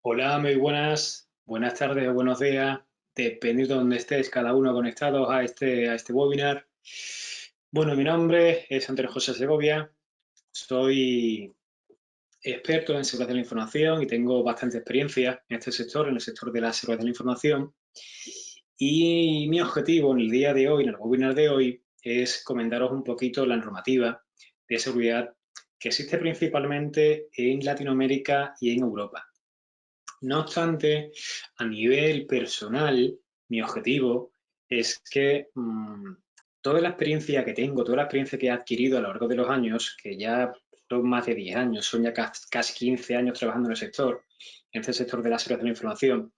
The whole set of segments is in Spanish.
Hola, muy buenas tardes o buenos días, dependiendo de donde estés cada uno conectados a este webinar. Bueno, mi nombre es Antonio José Segovia, soy experto en seguridad de la información y tengo bastante experiencia en este sector, en el sector de la seguridad de la información. Y mi objetivo en el día de hoy, en el webinar de hoy, es comentaros un poquito la normativa de seguridad que existe principalmente en Latinoamérica y en Europa. No obstante, a nivel personal, mi objetivo es que toda la experiencia que tengo, toda la experiencia que he adquirido a lo largo de los años, que ya son más de 10 años, son ya casi 15 años trabajando en el sector, en este sector de la seguridad de la información,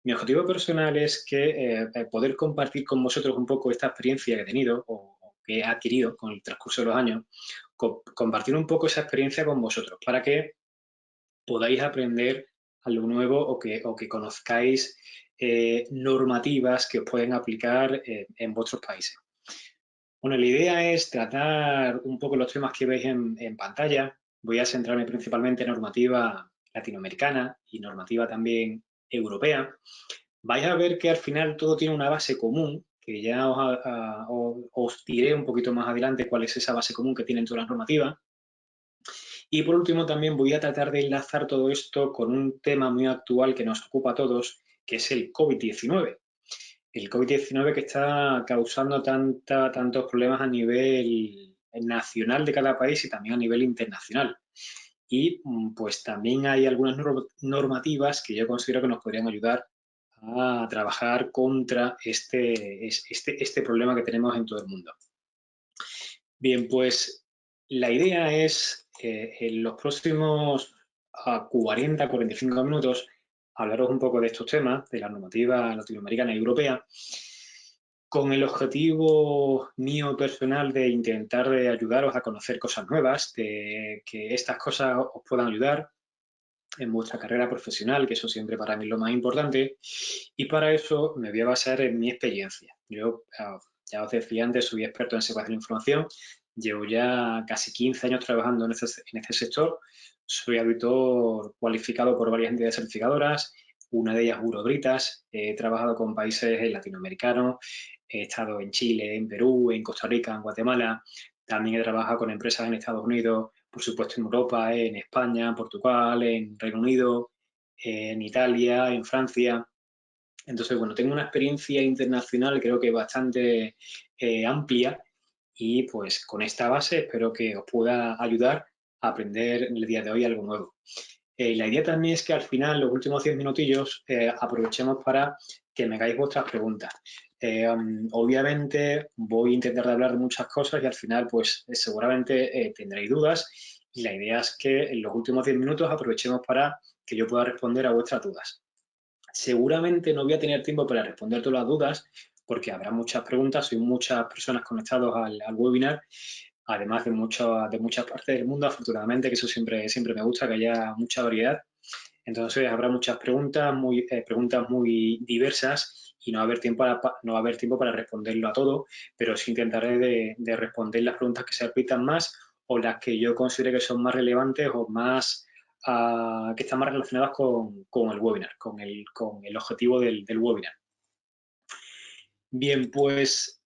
mi objetivo personal es que poder compartir con vosotros un poco esta experiencia que he tenido o que he adquirido con el transcurso de los años, compartir un poco esa experiencia con vosotros para que podáis aprender algo nuevo o que conozcáis normativas que os pueden aplicar en vuestros países. Bueno, la idea es tratar un poco los temas que veis en pantalla. Voy a centrarme principalmente en normativa latinoamericana y normativa también europea. Vais a ver que al final todo tiene una base común, que ya os diré un poquito más adelante cuál es esa base común que tienen todas las normativas. Y por último, también voy a tratar de enlazar todo esto con un tema muy actual que nos ocupa a todos, que es el COVID-19. El COVID-19 que está causando tantos problemas a nivel nacional de cada país y también a nivel internacional. Y pues también hay algunas normativas que yo considero que nos podrían ayudar a trabajar contra este problema que tenemos en todo el mundo. Bien, pues la idea es en los próximos 40-45 minutos hablaros un poco de estos temas, de la normativa latinoamericana y europea, con el objetivo mío personal de intentar ayudaros a conocer cosas nuevas, de que estas cosas os puedan ayudar en vuestra carrera profesional, que eso siempre para mí es lo más importante, y para eso me voy a basar en mi experiencia. Yo, ya os decía antes, soy experto en seguridad de la información, llevo ya casi 15 años trabajando en este sector, soy auditor cualificado por varias entidades certificadoras, una de ellas Burobritas, he trabajado con países latinoamericanos, he estado en Chile, en Perú, en Costa Rica, en Guatemala, también he trabajado con empresas en Estados Unidos, por supuesto en Europa, en España, en Portugal, en Reino Unido, en Italia, en Francia. Entonces, bueno, tengo una experiencia internacional creo que bastante amplia y pues con esta base espero que os pueda ayudar a aprender en el día de hoy algo nuevo. La idea también es que al final, los últimos 10 minutillos, aprovechemos para que me hagáis vuestras preguntas. Obviamente voy a intentar hablar de muchas cosas y al final pues seguramente tendréis dudas y la idea es que en los últimos 10 minutos aprovechemos para que yo pueda responder a vuestras dudas. Seguramente no voy a tener tiempo para responder todas las dudas porque habrá muchas preguntas, y muchas personas conectadas al webinar, además de muchas partes del mundo, afortunadamente, que eso siempre me gusta, que haya mucha variedad. Entonces habrá muchas preguntas muy diversas y no va a haber tiempo para responderlo a todo, pero sí intentaré de responder las preguntas que se repitan más o las que yo considere que son más relevantes o más que están más relacionadas con el webinar, con el objetivo del webinar. Bien, pues,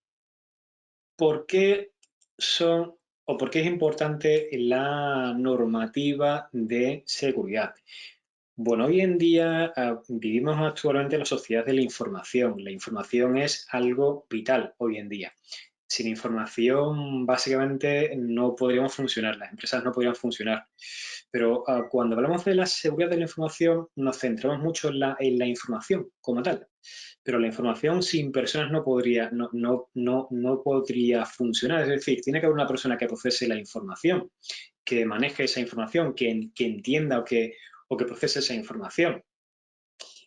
¿por qué son o por qué es importante la normativa de seguridad? Bueno, hoy en día vivimos actualmente en la sociedad de la información. La información es algo vital hoy en día. Sin información, básicamente, no podríamos funcionar, las empresas no podrían funcionar. Pero cuando hablamos de la seguridad de la información, nos centramos mucho en la información como tal. Pero la información sin personas no podría funcionar. Es decir, tiene que haber una persona que procese la información, que maneje esa información, que entienda o que procese esa información.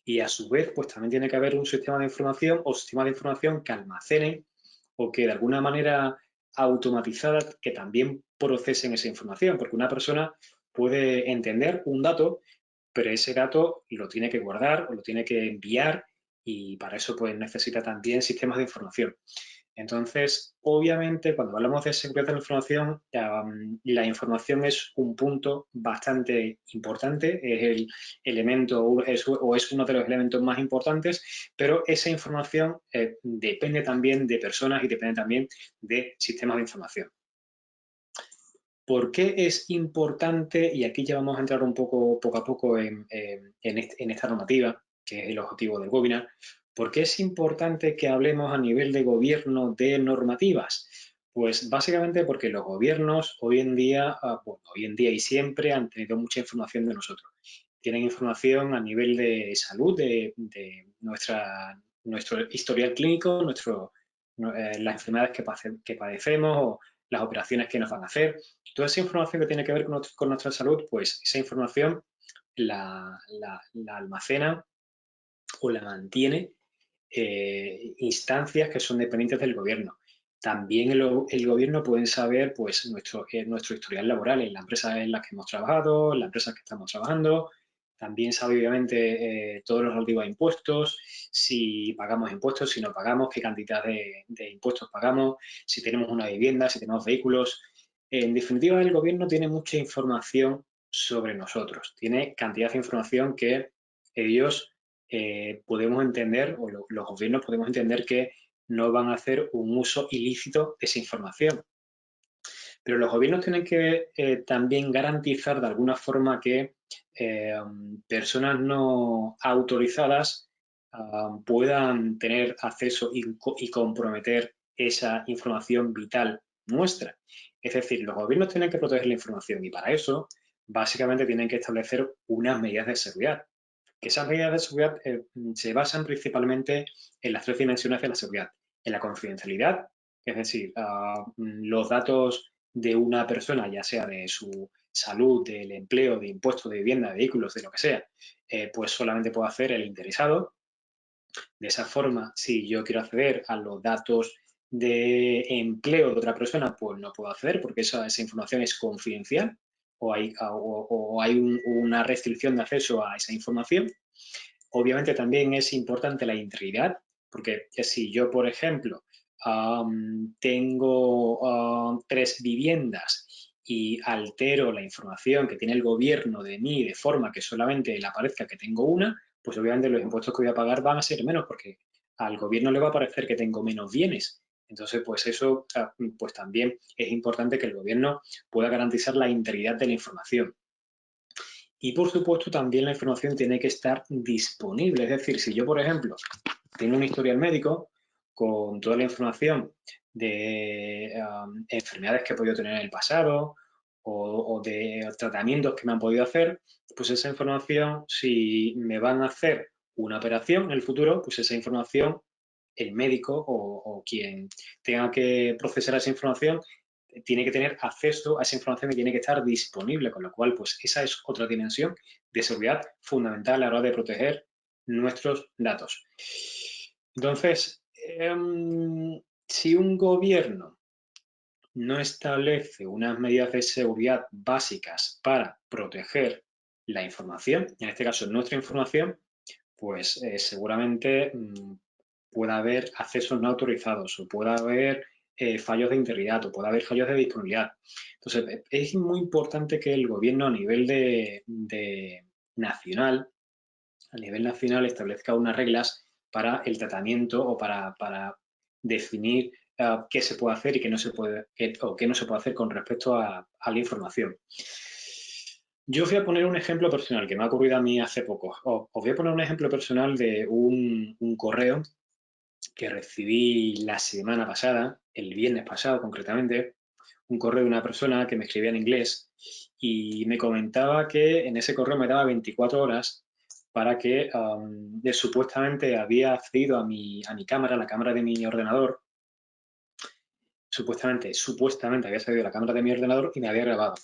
Y a su vez, pues también tiene que haber un sistema de información o sistema de información que almacene o que de alguna manera automatizada que también procesen esa información, porque una persona puede entender un dato, pero ese dato lo tiene que guardar o lo tiene que enviar y para eso pues necesita también sistemas de información. Entonces, obviamente, cuando hablamos de seguridad de la información es un punto bastante importante, es el elemento o es uno de los elementos más importantes, pero esa información depende también de personas y depende también de sistemas de información. ¿Por qué es importante? Y aquí ya vamos a entrar un poco a poco en esta normativa, que es el objetivo del webinar. ¿Por qué es importante que hablemos a nivel de gobierno de normativas? Pues básicamente porque los gobiernos hoy en día, hoy en día y siempre han tenido mucha información de nosotros. Tienen información a nivel de salud, de nuestro historial clínico, las enfermedades que padecemos o las operaciones que nos van a hacer. Toda esa información que tiene que ver con nuestra salud, pues esa información la almacena o la mantiene instancias que son dependientes del gobierno. También el gobierno puede saber pues, nuestro historial laboral en la empresa en la que hemos trabajado, en la empresa que estamos trabajando. También sabe, obviamente, todos los relativos a impuestos, si pagamos impuestos, si no pagamos, qué cantidad de impuestos pagamos, si tenemos una vivienda, si tenemos vehículos. En definitiva, el gobierno tiene mucha información sobre nosotros. Tiene cantidad de información que ellos podemos entender, o los gobiernos podemos entender que no van a hacer un uso ilícito de esa información. Pero los gobiernos tienen que también garantizar de alguna forma que personas no autorizadas puedan tener acceso y comprometer esa información vital nuestra. Es decir, los gobiernos tienen que proteger la información y para eso básicamente tienen que establecer unas medidas de seguridad. Que esas medidas de seguridad se basan principalmente en las tres dimensiones de la seguridad. En la confidencialidad, es decir, los datos de una persona, ya sea de su salud, del empleo, de impuestos, de vivienda, de vehículos, de lo que sea, pues solamente puede hacer el interesado. De esa forma, si yo quiero acceder a los datos de empleo de otra persona, pues no puedo acceder porque esa información es confidencial o hay una restricción de acceso a esa información. Obviamente también es importante la integridad, porque si yo, por ejemplo, tengo 3 viviendas y altero la información que tiene el gobierno de mí de forma que solamente le aparezca que tengo una, pues obviamente los impuestos que voy a pagar van a ser menos porque al gobierno le va a parecer que tengo menos bienes. Entonces, pues eso pues también es importante que el gobierno pueda garantizar la integridad de la información. Y por supuesto también la información tiene que estar disponible. Es decir, si yo, por ejemplo, tengo un historial médico con toda la información de enfermedades que he podido tener en el pasado o de tratamientos que me han podido hacer, pues esa información, si me van a hacer una operación en el futuro, pues esa información, el médico o quien tenga que procesar esa información tiene que tener acceso a esa información y tiene que estar disponible, con lo cual, pues esa es otra dimensión de seguridad fundamental a la hora de proteger nuestros datos. Entonces, si un gobierno no establece unas medidas de seguridad básicas para proteger la información, en este caso nuestra información, pues seguramente pueda haber accesos no autorizados o pueda haber fallos de integridad o pueda haber fallos de disponibilidad. Entonces, es muy importante que el gobierno nacional, a nivel nacional, establezca unas reglas para el tratamiento o para definir qué se puede hacer y qué no se puede, o qué no se puede hacer con respecto a la información. Yo os voy a poner un ejemplo personal que me ha ocurrido a mí hace poco. Os voy a poner un ejemplo personal de un correo que recibí la semana pasada, el viernes pasado concretamente, un correo de una persona que me escribía en inglés y me comentaba que en ese correo me daba 24 horas para que supuestamente había accedido a mi cámara, la cámara de mi ordenador, supuestamente había accedido a la cámara de mi ordenador y me había grabado.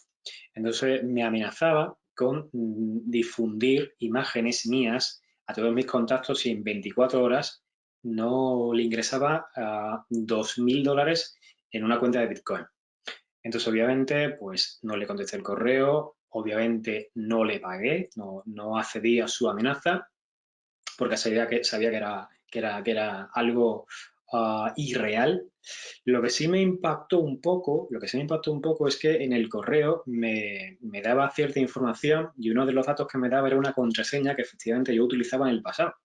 Entonces me amenazaba con difundir imágenes mías a todos mis contactos y en 24 horas no le ingresaba a $2.000 en una cuenta de Bitcoin. Entonces, obviamente, pues no le contesté el correo, obviamente no le pagué, no accedí a su amenaza, porque sabía que era algo irreal. Lo que sí me impactó un poco, es que en el correo me daba cierta información y uno de los datos que me daba era una contraseña que efectivamente yo utilizaba en el pasado.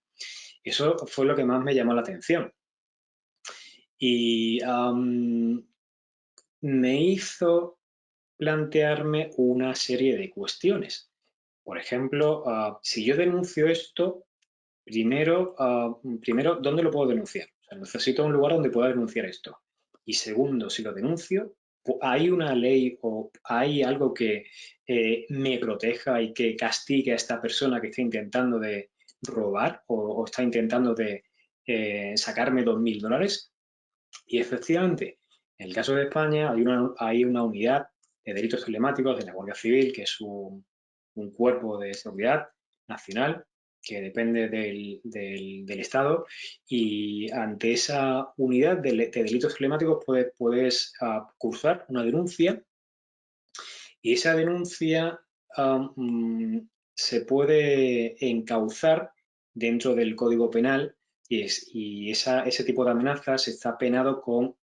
Eso fue lo que más me llamó la atención. Y me hizo plantearme una serie de cuestiones. Por ejemplo, si yo denuncio esto, primero, ¿dónde lo puedo denunciar? O sea, necesito un lugar donde pueda denunciar esto. Y segundo, si lo denuncio, ¿hay una ley o hay algo que me proteja y que castigue a esta persona que está intentando de robar o está intentando de sacarme $2.000? Y efectivamente, en el caso de España hay una unidad de delitos telemáticos de la Guardia Civil, que es un cuerpo de seguridad nacional que depende del Estado, y ante esa unidad de delitos telemáticos puedes cursar una denuncia, y esa denuncia se puede encauzar dentro del Código Penal, y ese tipo de amenazas está penado con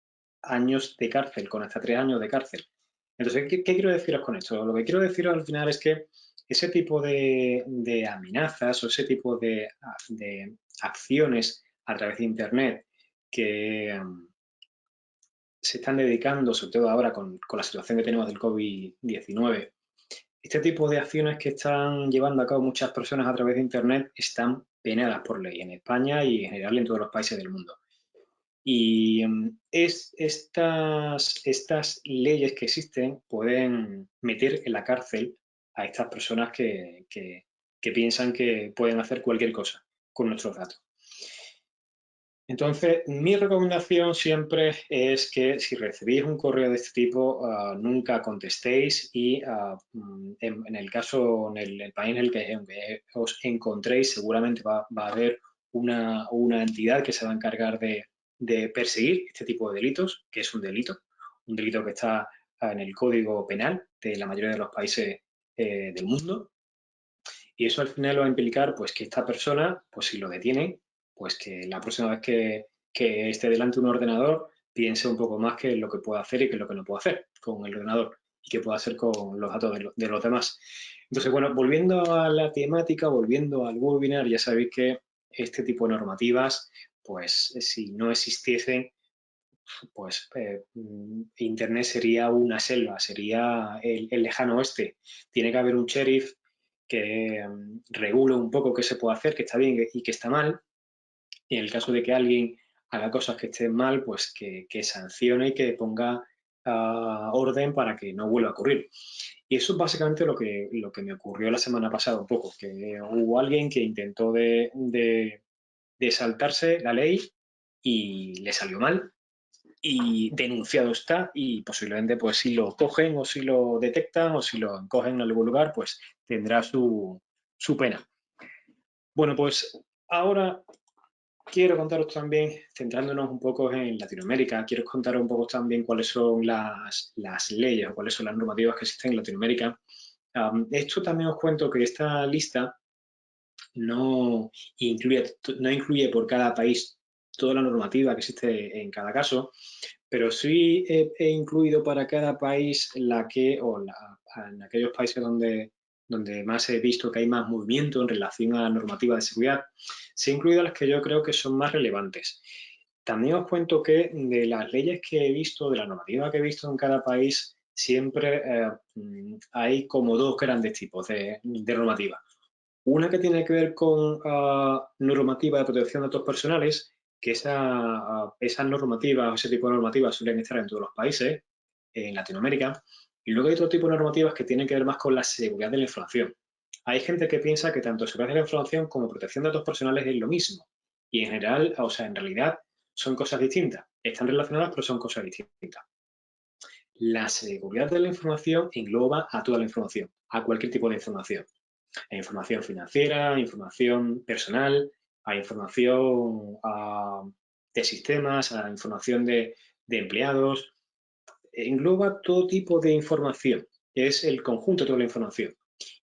años de cárcel, con hasta 3 años de cárcel. Entonces, ¿qué quiero deciros con esto? Lo que quiero deciros al final es que ese tipo de amenazas o ese tipo de acciones a través de Internet que se están dedicando, sobre todo ahora con la situación que tenemos del COVID-19, este tipo de acciones que están llevando a cabo muchas personas a través de Internet están penadas por ley en España y en general en todos los países del mundo. Y estas leyes que existen pueden meter en la cárcel a estas personas que piensan que pueden hacer cualquier cosa con nuestros datos. Entonces, mi recomendación siempre es que si recibís un correo de este tipo, nunca contestéis y en el caso, en el país en que os encontréis, seguramente va a haber una entidad que se va a encargar de perseguir este tipo de delitos, que es un delito que está en el Código Penal de la mayoría de los países del mundo. Y eso al final va a implicar pues, que esta persona, pues si lo detienen, pues que la próxima vez que esté delante de un ordenador piense un poco más qué es lo que puede hacer y qué es lo que no puede hacer con el ordenador y qué puede hacer con los datos de los demás. Entonces, bueno, volviendo a la temática, volviendo al webinar, ya sabéis que este tipo de normativas, pues si no existiesen, pues Internet sería una selva, sería el lejano oeste. Tiene que haber un sheriff que regule un poco qué se puede hacer, qué está bien y qué está mal. Y en el caso de que alguien haga cosas que estén mal, pues que sancione y que ponga orden para que no vuelva a ocurrir. Y eso es básicamente lo que me ocurrió la semana pasada un poco, que hubo alguien que intentó de saltarse la ley y le salió mal y denunciado está, y posiblemente pues si lo cogen o si lo detectan o si lo encogen en algún lugar, pues tendrá su pena. Bueno, pues ahora quiero contaros también, centrándonos un poco en Latinoamérica, quiero contaros un poco también cuáles son las leyes o cuáles son las normativas que existen en Latinoamérica. Esto también os cuento que esta lista no incluye por cada país toda la normativa que existe en cada caso, pero sí he incluido para cada país en aquellos países donde más he visto que hay más movimiento en relación a la normativa de seguridad, sí he incluido las que yo creo que son más relevantes. También os cuento que de las leyes que he visto, de la normativa que he visto en cada país, siempre hay como dos grandes tipos de normativa. Una que tiene que ver con normativa de protección de datos personales, que esas normativas, ese tipo de normativas suelen estar en todos los países, en Latinoamérica. Y luego hay otro tipo de normativas que tienen que ver más con la seguridad de la información. Hay gente que piensa que tanto seguridad de la información como protección de datos personales es lo mismo. Y en general, o sea, en realidad son cosas distintas. Están relacionadas, pero son cosas distintas. La seguridad de la información engloba a toda la información, a cualquier tipo de información. A información financiera, a información personal, a información de sistemas, a información de empleados. Engloba todo tipo de información, que es el conjunto de toda la información.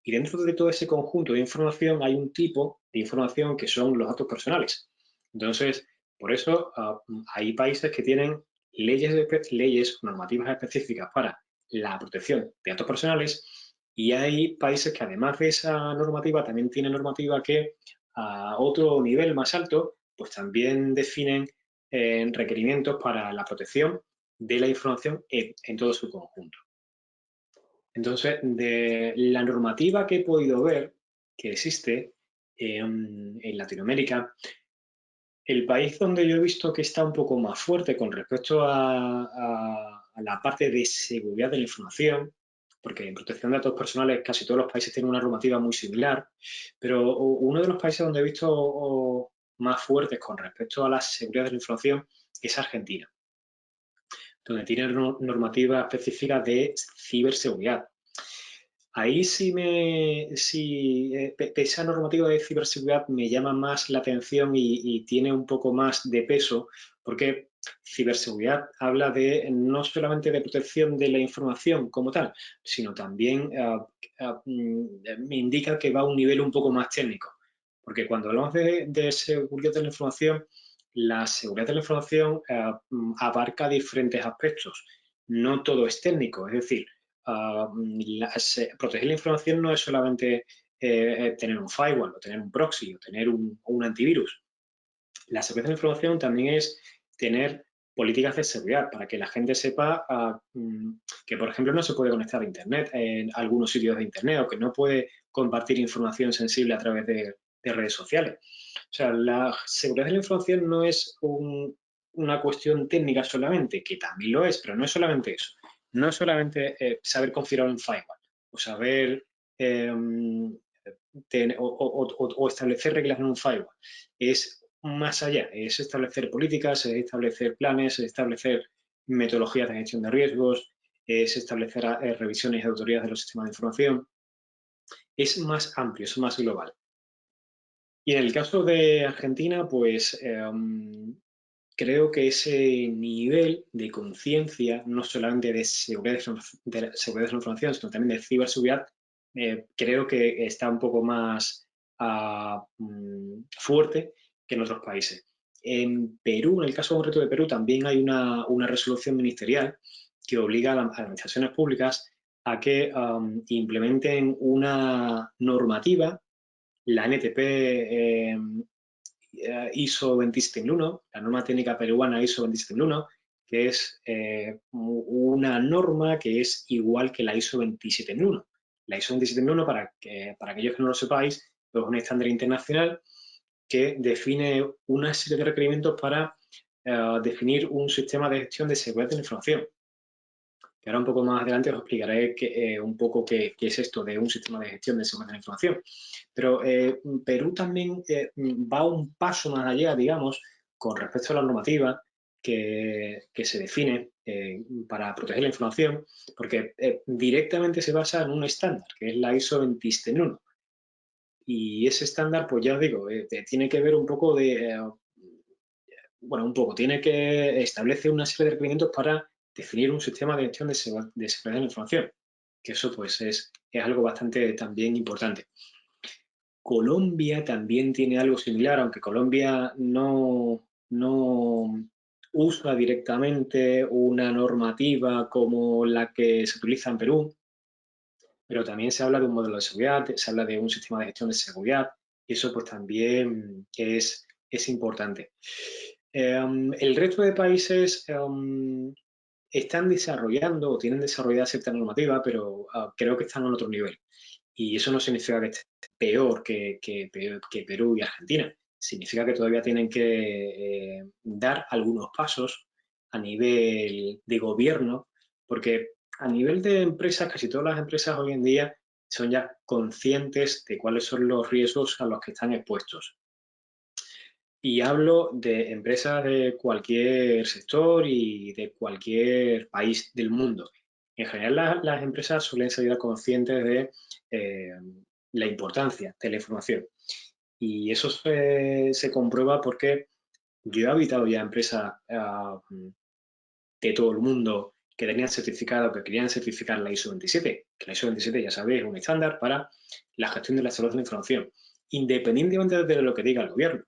Y dentro de todo ese conjunto de información hay un tipo de información que son los datos personales. Entonces, Por eso hay países que tienen leyes normativas específicas para la protección de datos personales y hay países que además de esa normativa también tienen normativa que a otro nivel más alto pues también definen requerimientos para la protección de la información en todo su conjunto. Entonces, de la normativa que he podido ver que existe en Latinoamérica, el país donde yo he visto que está un poco más fuerte con respecto a la parte de seguridad de la información, porque en protección de datos personales casi todos los países tienen una normativa muy similar, pero uno de los países donde he visto más fuertes con respecto a la seguridad de la información es Argentina, donde tiene normativa específica de ciberseguridad. Ahí esa normativa de ciberseguridad me llama más la atención y tiene un poco más de peso, porque ciberseguridad habla de no solamente de protección de la información como tal, sino también me indica que va a un nivel un poco más técnico. Porque cuando hablamos de seguridad de la seguridad de la información abarca diferentes aspectos. No todo es técnico, es decir, proteger la información no es solamente tener un firewall o tener un proxy o tener un antivirus. La seguridad de la información también es tener políticas de seguridad para que la gente sepa que, por ejemplo, no se puede conectar a Internet en algunos sitios de Internet o que no puede compartir información sensible a través de redes sociales. O sea, la seguridad de la información no es una cuestión técnica solamente, que también lo es, pero no es solamente eso. No es solamente saber configurar un firewall o saber eh, o establecer reglas en un firewall. Es más allá, es establecer políticas, es establecer planes, es establecer metodologías de gestión de riesgos, es establecer revisiones y autoridades de los sistemas de información. Es más amplio, es más global. Y en el caso de Argentina, pues creo que ese nivel de conciencia, no solamente de seguridad de la información, sino también de ciberseguridad, creo que está un poco más fuerte que en otros países. En Perú, en el caso concreto de Perú, también hay una resolución ministerial que obliga a las administraciones públicas a que implementen una normativa, la NTP ISO 27001, la norma técnica peruana ISO 27001, que es una norma que es igual que la ISO 27001. La ISO 27001, para aquellos que no lo sepáis, es un estándar internacional que define una serie de requerimientos para definir un sistema de gestión de seguridad de la información. Que ahora un poco más adelante os explicaré un poco qué es esto de un sistema de gestión de seguridad de la información. Pero Perú también va un paso más allá, digamos, con respecto a la normativa que se define para proteger la información, porque directamente se basa en un estándar, que es la ISO 27001. Y ese estándar, pues ya os digo, tiene que ver un poco bueno, un poco, tiene que establecer una serie de requerimientos para definir un sistema de gestión de seguridad de la información, que eso pues es algo bastante también importante. Colombia también tiene algo similar, aunque Colombia no usa directamente una normativa como la que se utiliza en Perú, pero también se habla de un modelo de seguridad, se habla de un sistema de gestión de seguridad, y eso pues también es importante. El resto de países están desarrollando o tienen desarrollada cierta normativa, pero creo que están en otro nivel. Y eso no significa que esté peor que Perú y Argentina. Significa que todavía tienen que dar algunos pasos a nivel de gobierno, porque a nivel de empresas, casi todas las empresas hoy en día son ya conscientes de cuáles son los riesgos a los que están expuestos. Y hablo de empresas de cualquier sector y de cualquier país del mundo. En general, las empresas suelen ser conscientes de eh, la importancia de la información. Y eso se comprueba porque yo he habitado ya empresas de todo el mundo que tenían certificado, que querían certificar la ISO 27, que la ISO 27, ya sabéis, es un estándar para la gestión de la salud de la información, independientemente de lo que diga el gobierno.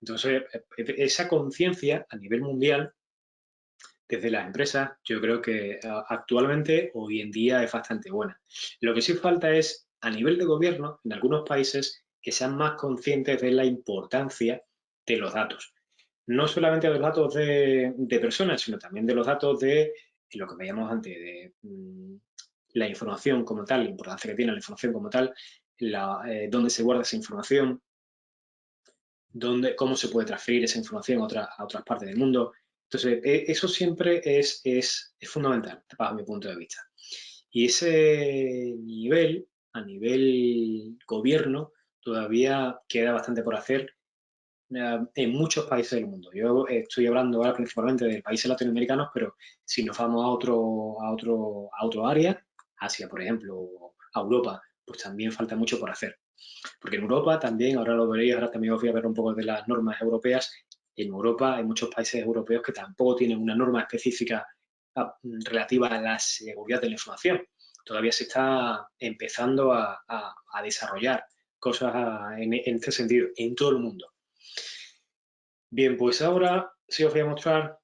Entonces, esa conciencia a nivel mundial, desde las empresas, yo creo que actualmente, hoy en día, es bastante buena. Lo que sí falta es, a nivel de gobierno, en algunos países, que sean más conscientes de la importancia de los datos. No solamente de los datos de personas, sino también de los datos de lo que veíamos antes, de la información como tal, la importancia que tiene la información como tal, dónde se guarda esa información, cómo se puede transferir esa información a otras partes del mundo. Entonces, eso siempre es fundamental, bajo mi punto de vista. Y ese nivel, a nivel gobierno, todavía queda bastante por hacer en muchos países del mundo. Yo estoy hablando ahora principalmente de países latinoamericanos, pero si nos vamos a otro área, Asia, por ejemplo, a Europa, pues también falta mucho por hacer. Porque en Europa también, ahora lo veréis, ahora también os voy a ver un poco de las normas europeas. En Europa hay muchos países europeos que tampoco tienen una norma específica relativa a la seguridad de la información. Todavía se está empezando a desarrollar cosas en este sentido en todo el mundo. Bien, pues ahora sí os voy a mostrar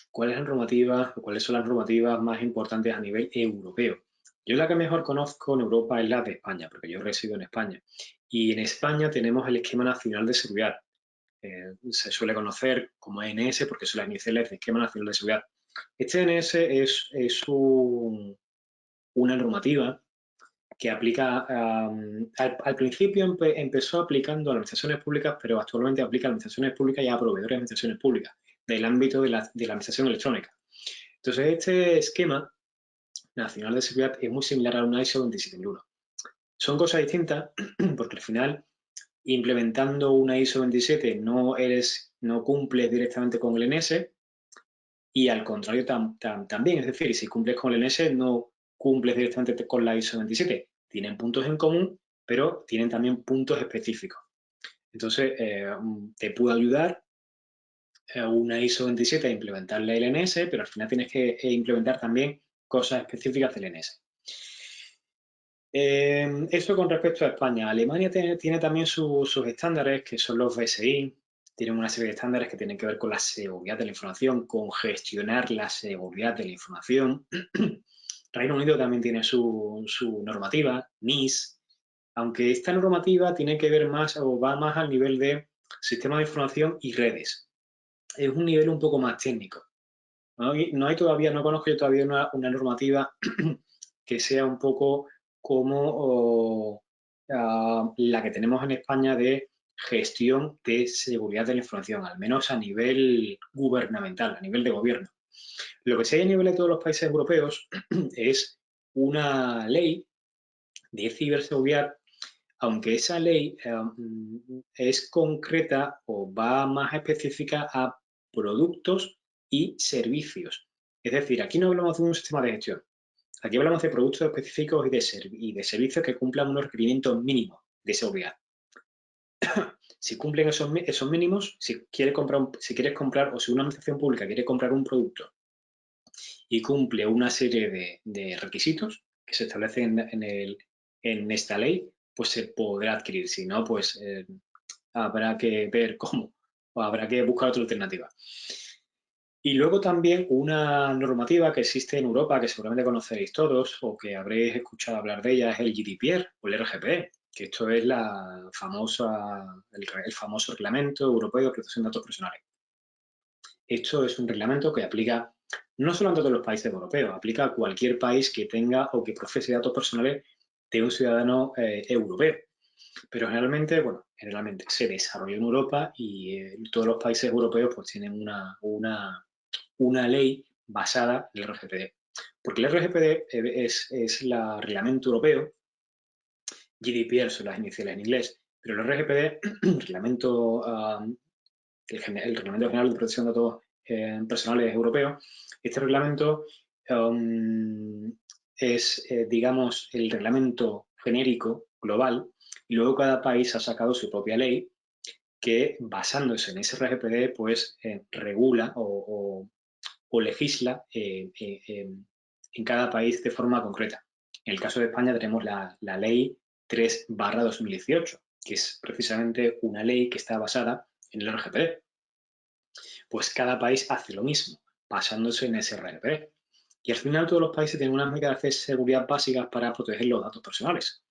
cuáles son las normativas más importantes a nivel europeo. Yo la que mejor conozco en Europa es la de España, porque yo resido en España. Y en España tenemos el Esquema Nacional de Seguridad. Se suele conocer como ENS porque son las iniciales de Esquema Nacional de Seguridad. Este ENS una normativa que aplica, al principio empezó aplicando a administraciones públicas, pero actualmente aplica a administraciones públicas y a proveedores de administraciones públicas, del ámbito de la administración electrónica. Entonces, este esquema nacional de seguridad es muy similar a una ISO 27001. Son cosas distintas porque al final, implementando una ISO 27 no cumples directamente con el NS y al contrario también, es decir, si cumples con el NS no cumples directamente con la ISO 27. Tienen puntos en común, pero tienen también puntos específicos. Entonces, te puede ayudar una ISO 27 a implementar la LNS, pero al final tienes que implementar también cosas específicas del LNS. Esto con respecto a España. Alemania tiene también sus estándares, que son los BSI. Tienen una serie de estándares que tienen que ver con la seguridad de la información, con gestionar la seguridad de la información. Reino Unido también tiene su normativa, NIS, aunque esta normativa tiene que ver más o va más al nivel de sistemas de información y redes. Es un nivel un poco más técnico. No conozco yo todavía una normativa que sea un poco como la que tenemos en España de gestión de seguridad de la información, al menos a nivel gubernamental, a nivel de gobierno. Lo que sí hay a nivel de todos los países europeos es una ley de ciberseguridad, aunque esa ley es concreta o va más específica a productos y servicios. Es decir, aquí no hablamos de un sistema de gestión, aquí hablamos de productos específicos y de servicios que cumplan unos requerimientos mínimos de seguridad. Si cumplen esos mínimos, si quieres comprar o si una administración pública quiere comprar un producto y cumple una serie de requisitos que se establecen en esta ley, pues se podrá adquirir. Si no, pues habrá que ver cómo o habrá que buscar otra alternativa. Y luego también una normativa que existe en Europa, que seguramente conoceréis todos o que habréis escuchado hablar de ella, es el GDPR o el RGPD, que esto es el famoso Reglamento Europeo de Protección de Datos Personales. Esto es un reglamento que aplica no solamente a todos los países europeos, aplica a cualquier país que tenga o que procese datos personales de un ciudadano europeo. Pero generalmente se desarrolló en Europa y todos los países europeos pues tienen una ley basada en el RGPD. Porque el RGPD es el reglamento europeo, GDPR son las iniciales en inglés, pero el RGPD, reglamento el Reglamento General de Protección de Datos Personales Europeo, este reglamento es, digamos, el reglamento genérico global y luego cada país ha sacado su propia ley que, basándose en ese RGPD, pues regula o legisla en cada país de forma concreta. En el caso de España tenemos la Ley 3/2018, que es precisamente una ley que está basada en el RGPD. Pues cada país hace lo mismo, basándose en ese RGPD. Y al final todos los países tienen unas medidas de seguridad básicas para proteger los datos personales.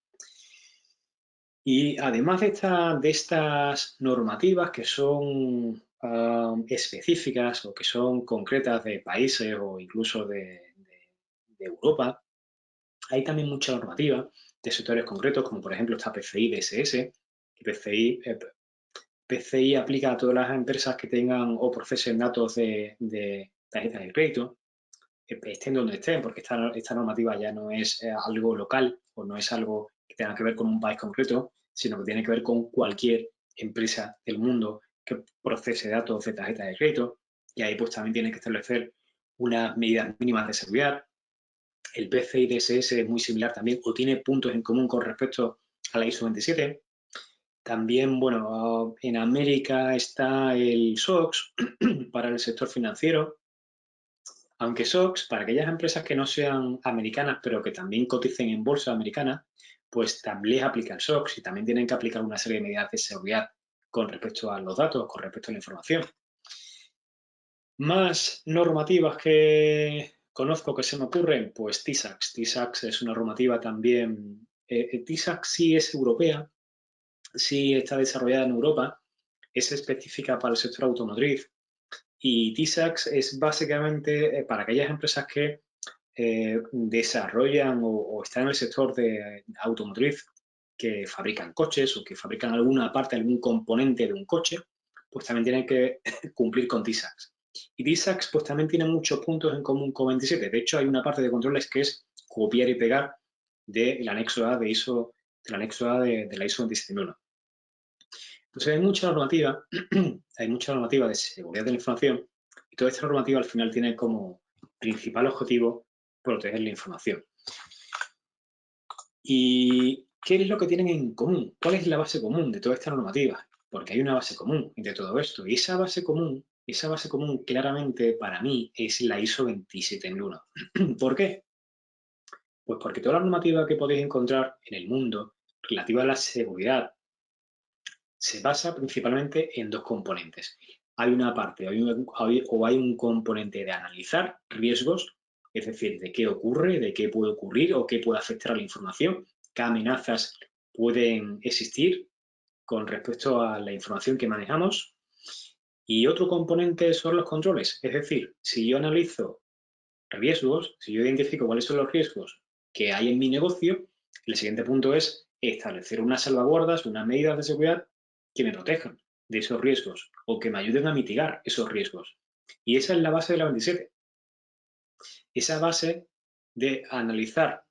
Y además de estas normativas que son específicas o que son concretas de países o incluso de Europa, hay también mucha normativa de sectores concretos, como por ejemplo está PCI DSS, que PCI aplica a todas las empresas que tengan o procesen datos de tarjetas de crédito, estén donde estén, porque esta normativa ya no es algo local o no es algo que tenga que ver con un país concreto, sino que tiene que ver con cualquier empresa del mundo que procese datos de tarjetas de crédito, y ahí pues también tiene que establecer unas medidas mínimas de seguridad. El PCI DSS es muy similar también o tiene puntos en común con respecto a la ISO 27. También, bueno, en América está el SOX para el sector financiero, aunque SOX, para aquellas empresas que no sean americanas, pero que también coticen en bolsa americana, pues también les aplica el SOX y también tienen que aplicar una serie de medidas de seguridad con respecto a los datos, con respecto a la información. Más normativas que conozco que se me ocurren, pues TISAX. TISAX es una normativa también, TISAX sí es europea, sí está desarrollada en Europa, es específica para el sector automotriz y TISAX es básicamente para aquellas empresas que desarrollan o están en el sector de automotriz, que fabrican coches o que fabrican alguna parte, algún componente de un coche, pues también tienen que cumplir con TISAX. Y TISAX pues también tiene muchos puntos en común con 27. De hecho, hay una parte de controles que es copiar y pegar del anexo A de ISO, del anexo A de la ISO 27001. Entonces hay mucha normativa de seguridad de la información y toda esta normativa al final tiene como principal objetivo proteger la información. ¿Y qué es lo que tienen en común? ¿Cuál es la base común de toda esta normativa? Porque hay una base común entre todo esto. Y esa base común claramente para mí es la ISO 27001. ¿Por qué? Pues porque toda la normativa que podéis encontrar en el mundo relativa a la seguridad se basa principalmente en dos componentes. Hay una parte hay un componente de analizar riesgos, es decir, de qué ocurre, de qué puede ocurrir o qué puede afectar a la información, qué amenazas pueden existir con respecto a la información que manejamos. Y otro componente son los controles, es decir, si yo analizo riesgos, si yo identifico cuáles son los riesgos que hay en mi negocio, el siguiente punto es establecer unas salvaguardas, unas medidas de seguridad que me protejan de esos riesgos o que me ayuden a mitigar esos riesgos. Y esa es la base de la 27. Esa base de analizar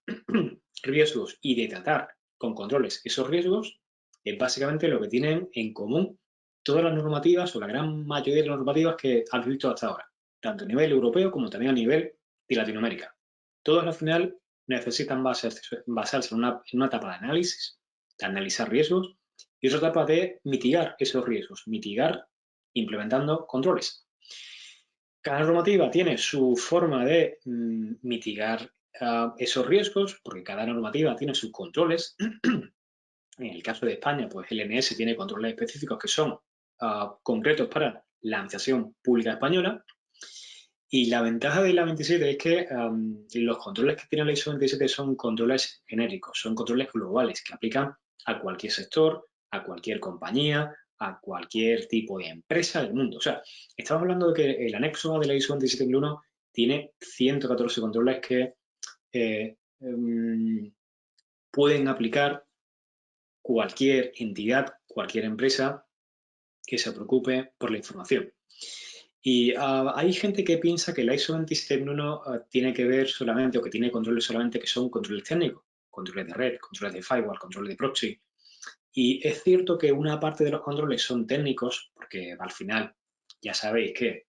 riesgos y de tratar con controles esos riesgos es básicamente lo que tienen en común todas las normativas o la gran mayoría de las normativas que has visto hasta ahora, tanto a nivel europeo como también a nivel de Latinoamérica. Todas al final necesitan basarse en una etapa de análisis, de analizar riesgos, y otra etapa de mitigar esos riesgos, mitigar implementando controles. Cada normativa tiene su forma de mitigar esos riesgos, porque cada normativa tiene sus controles. En el caso de España, pues el NS tiene controles específicos que son concretos para la administración pública española. Y la ventaja de la 27 es que los controles que tiene la ISO 27 son controles genéricos, son controles globales que aplican a cualquier sector, a cualquier compañía, a cualquier tipo de empresa del mundo. O sea, estamos hablando de que el anexo A de la ISO 27001 tiene 114 controles que pueden aplicar cualquier entidad, cualquier empresa que se preocupe por la información. Y hay gente que piensa que la ISO 27001 tiene que ver solamente o que tiene controles solamente que son controles técnicos, controles de red, controles de firewall, controles de proxy. Y es cierto que una parte de los controles son técnicos, porque al final ya sabéis que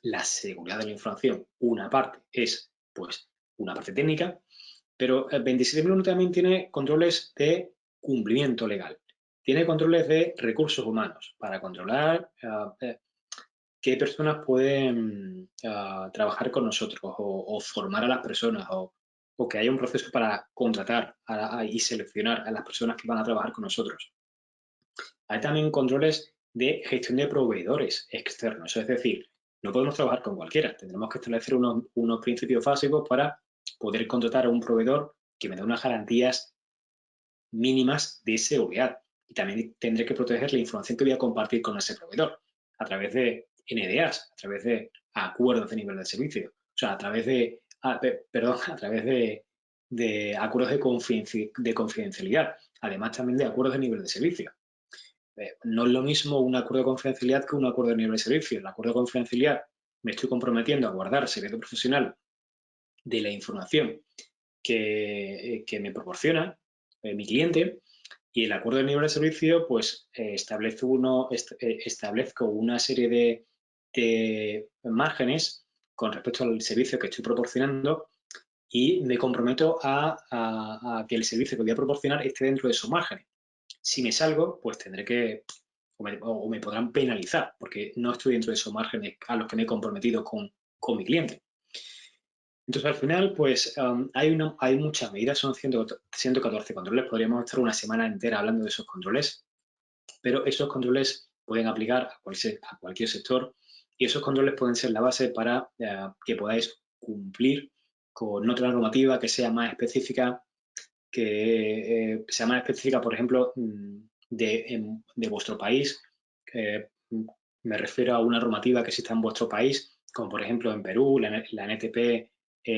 la seguridad de la información, una parte es pues una parte técnica, pero el 27001 también tiene controles de cumplimiento legal. Tiene controles de recursos humanos para controlar qué personas pueden trabajar con nosotros o formar a las personas o que haya un proceso para contratar y seleccionar a las personas que van a trabajar con nosotros. Hay también controles de gestión de proveedores externos. Es decir, no podemos trabajar con cualquiera. Tendremos que establecer unos principios básicos para poder contratar a un proveedor que me dé unas garantías mínimas de seguridad. Y también tendré que proteger la información que voy a compartir con ese proveedor a través de NDAs, a través de acuerdos de nivel de servicio, o sea, a través de, a través de acuerdos de confidencialidad, además también de acuerdos de nivel de servicio. No es lo mismo un acuerdo de confidencialidad que un acuerdo de nivel de servicio. El acuerdo de confidencialidad me estoy comprometiendo a guardar secreto profesional de la información que me proporciona mi cliente, y el acuerdo de nivel de servicio, pues establezco una serie de márgenes con respecto al servicio que estoy proporcionando y me comprometo a que el servicio que voy a proporcionar esté dentro de esos márgenes. Si me salgo, pues tendré que, o me podrán penalizar, porque no estoy dentro de esos márgenes a los que me he comprometido con mi cliente. Entonces, al final, pues hay muchas medidas, son 114 controles. Podríamos estar una semana entera hablando de esos controles, pero esos controles pueden aplicar a cualquier sector, y esos controles pueden ser la base para que podáis cumplir con otra normativa que sea más específica, por ejemplo, de vuestro país. Me refiero a una normativa que exista en vuestro país, como por ejemplo en Perú, la NTP,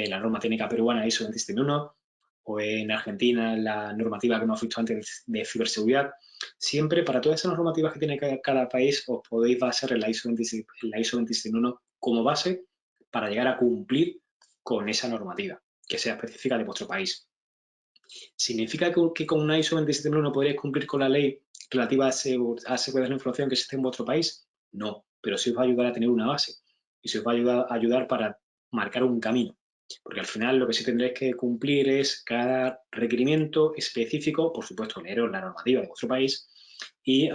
la norma técnica peruana ISO 27001, o en Argentina la normativa que hemos visto antes de ciberseguridad. Siempre, para todas esas normativas que tiene cada país, os podéis basar en la ISO 27001 como base para llegar a cumplir con esa normativa que sea específica de vuestro país. ¿Significa que con una ISO 27001 no podréis cumplir con la ley relativa a seguridad de la información que existe en vuestro país? No, pero sí os va a ayudar a tener una base y sí os va a ayudar para marcar un camino. Porque al final lo que sí tendréis que cumplir es cada requerimiento específico, por supuesto, leeros la normativa de vuestro país, y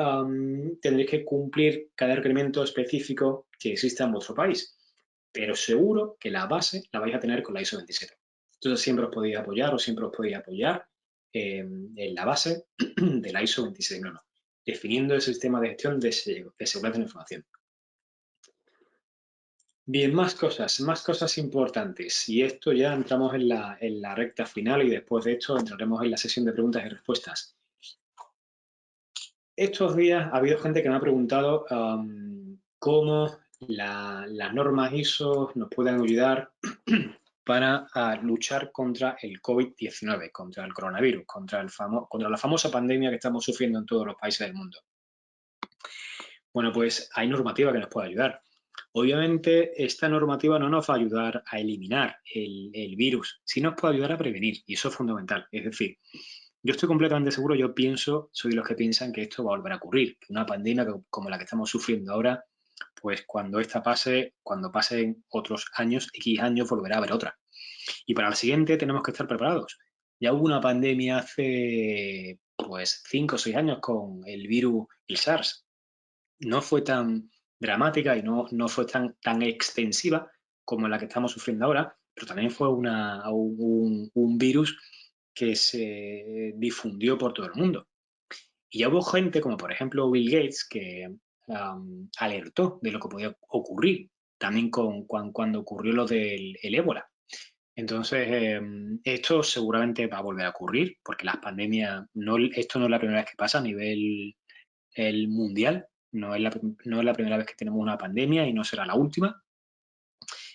tendréis que cumplir cada requerimiento específico que exista en vuestro país. Pero seguro que la base la vais a tener con la ISO 27. Entonces siempre os podéis apoyar en la base de la ISO 26001, definiendo el sistema de gestión de seguridad de la información. Bien, más cosas importantes. Y esto ya entramos en la recta final, y después de esto entraremos en la sesión de preguntas y respuestas. Estos días ha habido gente que me ha preguntado cómo las normas ISO nos pueden ayudar para luchar contra el COVID-19, contra el coronavirus, contra la famosa pandemia que estamos sufriendo en todos los países del mundo. Bueno, pues hay normativa que nos puede ayudar. Obviamente, esta normativa no nos va a ayudar a eliminar el virus, sí nos puede ayudar a prevenir, y eso es fundamental. Es decir, yo estoy completamente seguro, soy de los que piensan que esto va a volver a ocurrir, que una pandemia como la que estamos sufriendo ahora, pues cuando pasen otros años, X años, volverá a haber otra. Y para la siguiente tenemos que estar preparados. Ya hubo una pandemia hace, pues, 5 o 6 años con el virus, el SARS. No fue tan dramática y no fue tan extensiva como la que estamos sufriendo ahora, pero también fue un virus que se difundió por todo el mundo. Y ya hubo gente, como por ejemplo Bill Gates, que alertó de lo que podía ocurrir, también cuando ocurrió lo del ébola. Entonces, esto seguramente va a volver a ocurrir, porque las pandemias, esto no es la primera vez que pasa a nivel mundial, no es la primera vez que tenemos una pandemia y no será la última,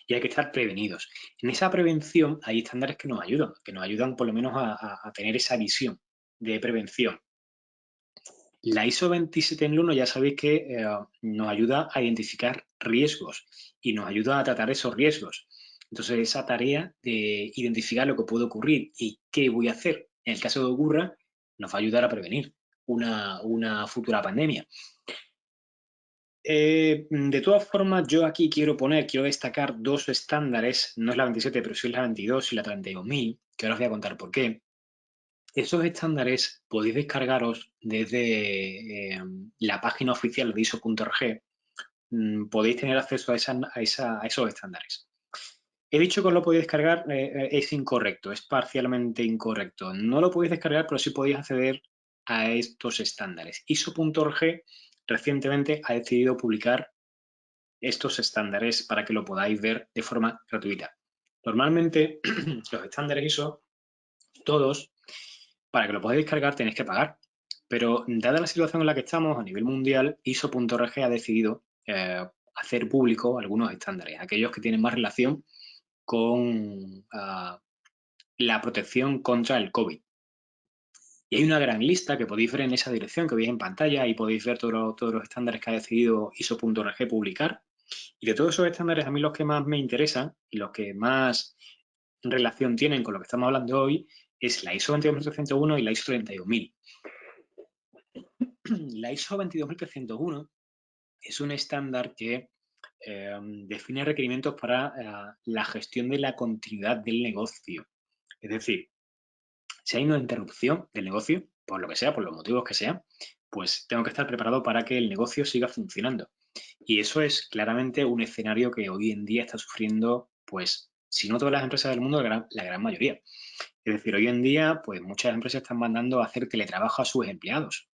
y hay que estar prevenidos. En esa prevención hay estándares que nos ayudan por lo menos a tener esa visión de prevención. La ISO 27001 ya sabéis que nos ayuda a identificar riesgos y nos ayuda a tratar esos riesgos. Entonces, esa tarea de identificar lo que puede ocurrir y qué voy a hacer en el caso de que ocurra, nos va a ayudar a prevenir una futura pandemia. De todas formas, yo aquí quiero destacar dos estándares, no es la 27, pero sí es la 22 y la 32.000, que ahora os voy a contar por qué. Esos estándares podéis descargaros desde la página oficial de ISO.org. Podéis tener acceso a esos estándares. He dicho que os lo podéis descargar, es incorrecto, es parcialmente incorrecto. No lo podéis descargar, pero sí podéis acceder a estos estándares. ISO.org recientemente ha decidido publicar estos estándares para que lo podáis ver de forma gratuita. Normalmente los estándares ISO, todos, para que lo podáis descargar tenéis que pagar. Pero dada la situación en la que estamos a nivel mundial, ISO.org ha decidido hacer público algunos estándares, aquellos que tienen más relación con la protección contra el COVID. Y hay una gran lista que podéis ver en esa dirección que veis en pantalla y podéis ver todos los estándares que ha decidido ISO.org publicar. Y de todos esos estándares, a mí los que más me interesan y los que más relación tienen con lo que estamos hablando hoy es la ISO 22301 y la ISO 32000. La ISO 22301 es un estándar que define requerimientos para la gestión de la continuidad del negocio. Es decir, si hay una interrupción del negocio, por lo que sea, por los motivos que sean, pues tengo que estar preparado para que el negocio siga funcionando. Y eso es claramente un escenario que hoy en día está sufriendo, pues, si no todas las empresas del mundo, la gran mayoría. Es decir, hoy en día, pues muchas empresas están mandando a hacer teletrabajo a sus empleados.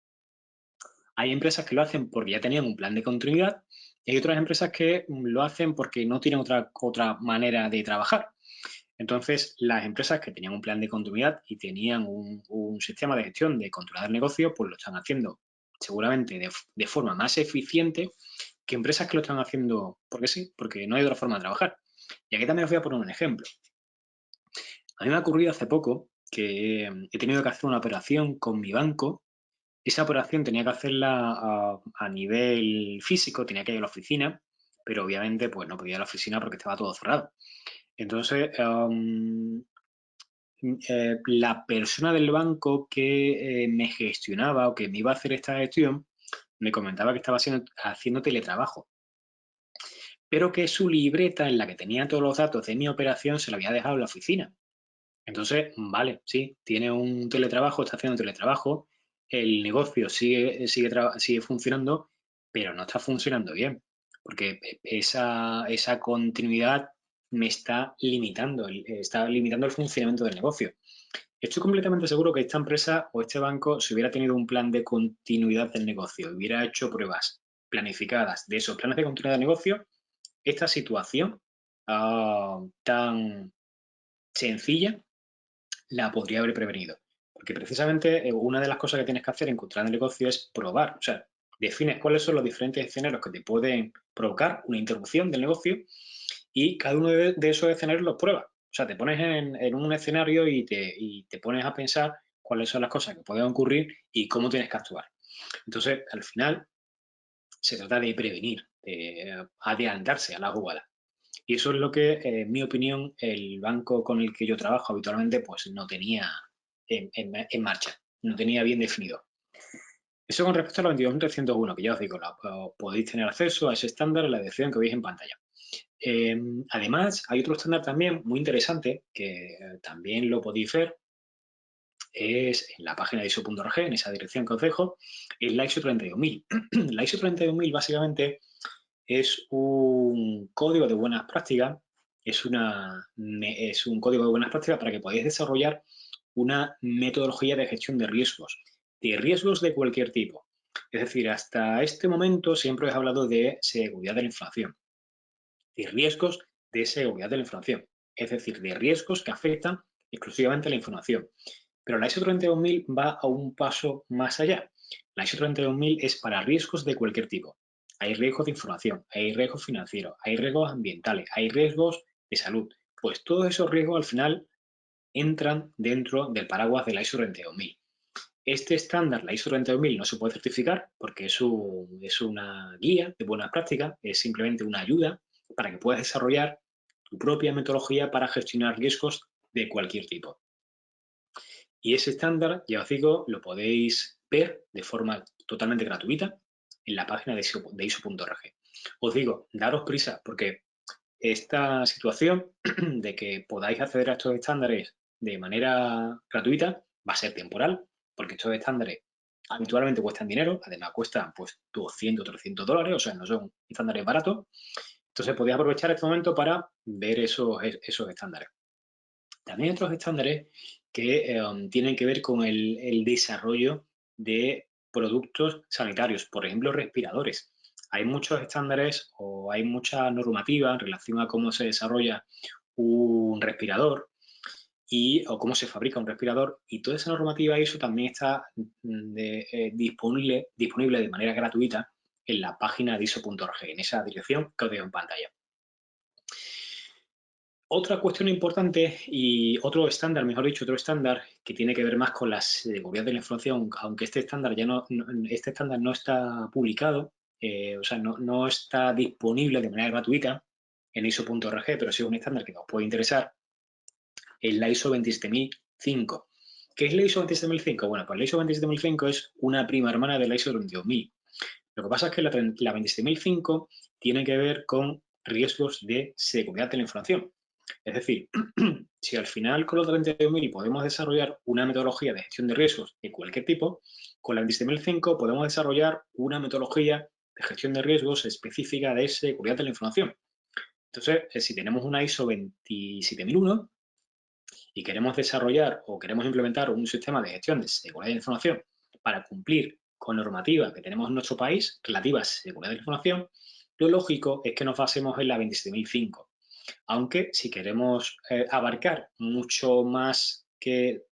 Hay empresas que lo hacen porque ya tenían un plan de continuidad y hay otras empresas que lo hacen porque no tienen otra manera de trabajar. Entonces, las empresas que tenían un plan de continuidad y tenían un sistema de gestión de controlar el negocio, pues lo están haciendo seguramente de forma más eficiente que empresas que lo están haciendo porque sí, porque no hay otra forma de trabajar. Y aquí también os voy a poner un ejemplo. A mí me ha ocurrido hace poco que he tenido que hacer una operación con mi banco. Esa operación tenía que hacerla a nivel físico, tenía que ir a la oficina, pero obviamente pues no podía ir a la oficina porque estaba todo cerrado. Entonces, la persona del banco que me gestionaba o que me iba a hacer esta gestión me comentaba que estaba haciendo teletrabajo, pero que su libreta en la que tenía todos los datos de mi operación se la había dejado en la oficina. Entonces, vale, sí, tiene un teletrabajo, está haciendo teletrabajo, el negocio sigue funcionando, pero no está funcionando bien, porque esa continuidad me está limitando el funcionamiento del negocio. Estoy completamente seguro que esta empresa o este banco, si hubiera tenido un plan de continuidad del negocio, hubiera hecho pruebas planificadas de esos planes de continuidad del negocio, esta situación tan sencilla la podría haber prevenido. Porque precisamente una de las cosas que tienes que hacer en controlar el negocio es probar. O sea, defines cuáles son los diferentes escenarios que te pueden provocar una interrupción del negocio y cada uno de esos escenarios los pruebas. O sea, te pones en un escenario y te pones a pensar cuáles son las cosas que pueden ocurrir y cómo tienes que actuar. Entonces, al final, se trata de prevenir, de adelantarse a la jugada. Y eso es lo que, en mi opinión, el banco con el que yo trabajo habitualmente, pues no tenía en marcha, no tenía bien definido. Eso con respecto a la 22301, que ya os digo, podéis tener acceso a ese estándar en la dirección que veis en pantalla. Además, hay otro estándar también muy interesante, que también lo podéis ver, es en la página de ISO.org, en esa dirección que os dejo, es la ISO 31000. La ISO 31000 básicamente es un código de buenas prácticas, es un código de buenas prácticas para que podáis desarrollar una metodología de gestión de riesgos de cualquier tipo. Es decir, hasta este momento siempre os he hablado de seguridad de la información, de riesgos de seguridad de la información, es decir, de riesgos que afectan exclusivamente a la información. Pero la ISO 31000 va a un paso más allá. La ISO 31000 es para riesgos de cualquier tipo. Hay riesgos de información, hay riesgos financieros, hay riesgos ambientales, hay riesgos de salud. Pues todos esos riesgos al final entran dentro del paraguas de la ISO 31000. Este estándar, la ISO 31000, no se puede certificar porque es una guía de buenas prácticas, es simplemente una ayuda para que puedas desarrollar tu propia metodología para gestionar riesgos de cualquier tipo. Y ese estándar, ya os digo, lo podéis ver de forma totalmente gratuita en la página de ISO.org. Os digo, daros prisa porque esta situación de que podáis acceder a estos estándares de manera gratuita va a ser temporal, porque estos estándares habitualmente cuestan dinero, además cuestan pues 200, 300 dólares, o sea, no son estándares baratos. Entonces podéis aprovechar este momento para ver esos estándares. También hay otros estándares que tienen que ver con el desarrollo de productos sanitarios, por ejemplo, respiradores. Hay muchos estándares o hay mucha normativa en relación a cómo se desarrolla un respirador o cómo se fabrica un respirador, y toda esa normativa ISO también está disponible de manera gratuita en la página de ISO.org, en esa dirección que os dejo en pantalla. Otra cuestión importante y otro estándar, mejor dicho, otro estándar que tiene que ver más con la seguridad de la información, aunque este estándar este estándar no está publicado, o sea, no está disponible de manera gratuita en ISO.org, pero sí es un estándar que nos puede interesar, es la ISO 27005. ¿Qué es la ISO 27005? Bueno, pues la ISO 27005 es una prima hermana de la ISO 22000. Lo que pasa es que la 27005 tiene que ver con riesgos de seguridad de la información. Es decir, si al final con los 32.000 podemos desarrollar una metodología de gestión de riesgos de cualquier tipo, con la 27005 podemos desarrollar una metodología de gestión de riesgos específica de seguridad de la información. Entonces, si tenemos una ISO 27001 y queremos desarrollar o queremos implementar un sistema de gestión de seguridad de la información para cumplir con normativas que tenemos en nuestro país relativas a seguridad de la información, lo lógico es que nos basemos en la 27005. Aunque si queremos abarcar mucho más que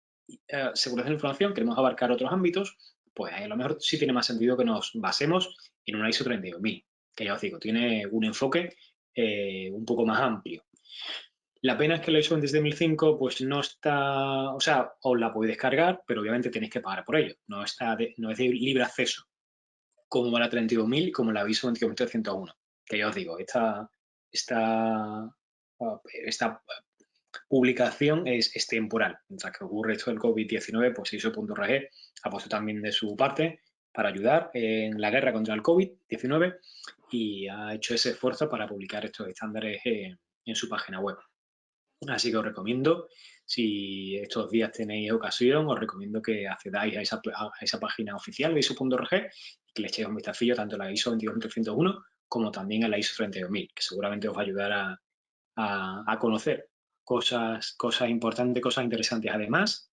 seguridad de la información, queremos abarcar otros ámbitos, pues a lo mejor sí tiene más sentido que nos basemos en una ISO 32000, que ya os digo, tiene un enfoque un poco más amplio. La pena es que la ISO 27005 pues no está, o sea, os la podéis descargar, pero obviamente tenéis que pagar por ello. No es de libre acceso, como la 32000 y como la ISO 22301, que ya os digo, esta publicación es temporal. Mientras que ocurre esto del COVID-19, pues ISO.org ha puesto también de su parte para ayudar en la guerra contra el COVID-19 y ha hecho ese esfuerzo para publicar estos estándares en su página web. Así que os recomiendo, si estos días tenéis ocasión, os recomiendo que accedáis a esa página oficial de ISO.org y que le echéis un vistacillo tanto a la ISO 22301 como también a la ISO 32000, que seguramente os va a ayudar a conocer cosas importantes, cosas interesantes. Además,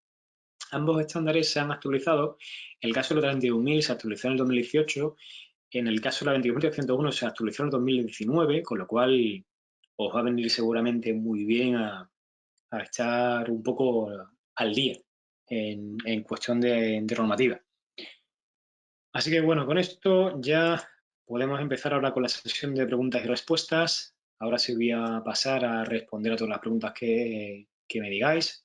ambos estándares se han actualizado. En el caso de la 31000 se actualizó en el 2018, en el caso de la 22301 se actualizó en el 2019, con lo cual os va a venir seguramente muy bien a estar un poco al día en cuestión de normativa. Así que bueno, con esto ya podemos empezar ahora con la sesión de preguntas y respuestas. Ahora sí voy a pasar a responder a todas las preguntas que me digáis.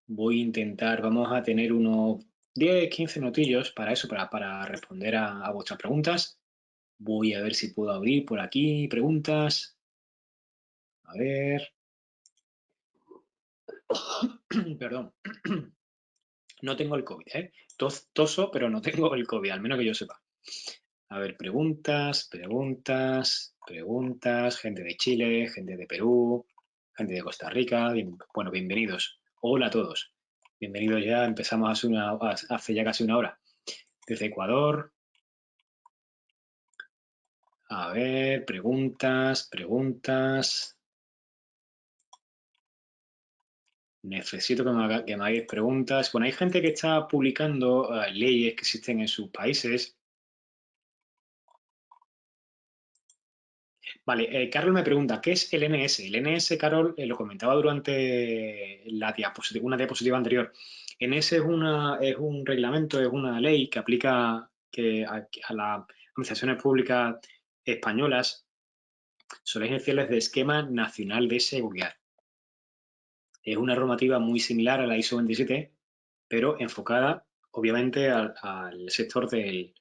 Voy a intentar, vamos a tener unos 10-15 minutillos para eso, para responder a vuestras preguntas. Voy a ver si puedo abrir por aquí preguntas. A ver. Perdón. No tengo el COVID, ¿eh? Toso, pero no tengo el COVID, al menos que yo sepa. A ver, preguntas. Gente de Chile, gente de Perú, gente de Costa Rica. Bueno, bienvenidos. Hola a todos. Bienvenidos ya. Empezamos hace ya casi una hora. Desde Ecuador. A ver, preguntas. Necesito que me hagáis preguntas. Bueno, hay gente que está publicando leyes que existen en sus países. Vale, Carol me pregunta, ¿qué es el NS? El NS, Carol, lo comentaba durante una diapositiva anterior. NS es un reglamento, es una ley que aplica a las administraciones públicas españolas, son esenciales de Esquema Nacional de Seguridad. Es una normativa muy similar a la ISO 27, pero enfocada, obviamente, al sector de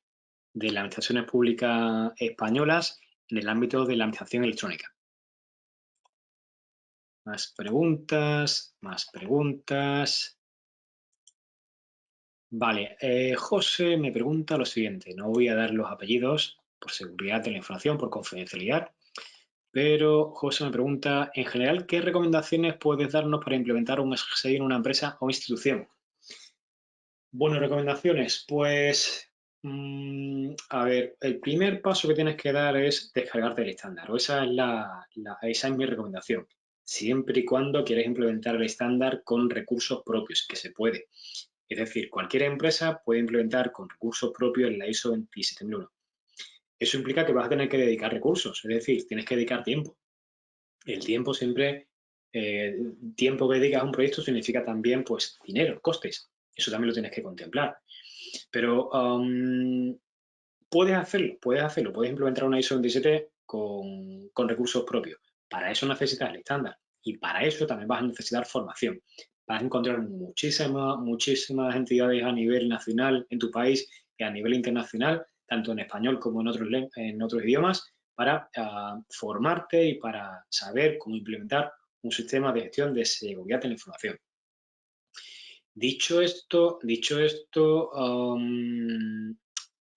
las administraciones públicas españolas en el ámbito de la administración electrónica. Más preguntas. Vale, José me pregunta lo siguiente. No voy a dar los apellidos por seguridad de la información, por confidencialidad, pero José me pregunta, en general, ¿qué recomendaciones puedes darnos para implementar un SGSI en una empresa o institución? Bueno, recomendaciones. Pues, a ver, el primer paso que tienes que dar es descargarte el estándar. O esa es mi recomendación. Siempre y cuando quieras implementar el estándar con recursos propios, que se puede. Es decir, cualquier empresa puede implementar con recursos propios la ISO 27001. Eso implica que vas a tener que dedicar recursos, es decir, tienes que dedicar tiempo. El tiempo siempre, tiempo que dedicas a un proyecto significa también, pues, dinero, costes. Eso también lo tienes que contemplar. Pero puedes hacerlo, puedes implementar una ISO 27 con recursos propios. Para eso necesitas el estándar y para eso también vas a necesitar formación. Vas a encontrar muchísimas entidades a nivel nacional en tu país y a nivel internacional, tanto en español como en otros idiomas, para formarte y para saber cómo implementar un sistema de gestión de seguridad de la información. Dicho esto,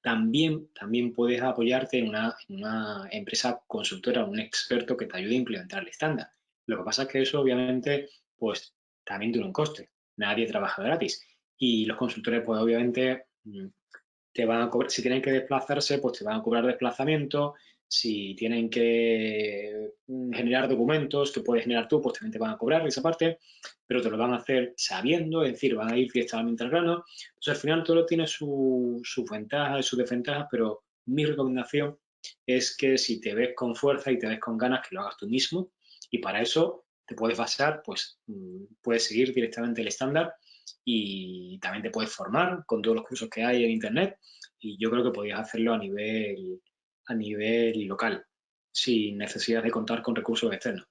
también puedes apoyarte en una empresa consultora, un experto que te ayude a implementar el estándar. Lo que pasa es que eso, obviamente, pues también tiene un coste. Nadie trabaja gratis. Y los consultores, pues obviamente, te van a cobrar, si tienen que desplazarse, pues te van a cobrar desplazamiento. Si tienen que generar documentos que puedes generar tú, pues también te van a cobrar esa parte, pero te lo van a hacer sabiendo, es decir, van a ir directamente al grano. Entonces, al final todo tiene sus ventajas y sus desventajas, pero mi recomendación es que si te ves con fuerza y te ves con ganas, que lo hagas tú mismo. Y para eso te puedes basar, pues puedes seguir directamente el estándar y también te puedes formar con todos los cursos que hay en Internet y yo creo que podías hacerlo a nivel local, sin necesidad de contar con recursos externos.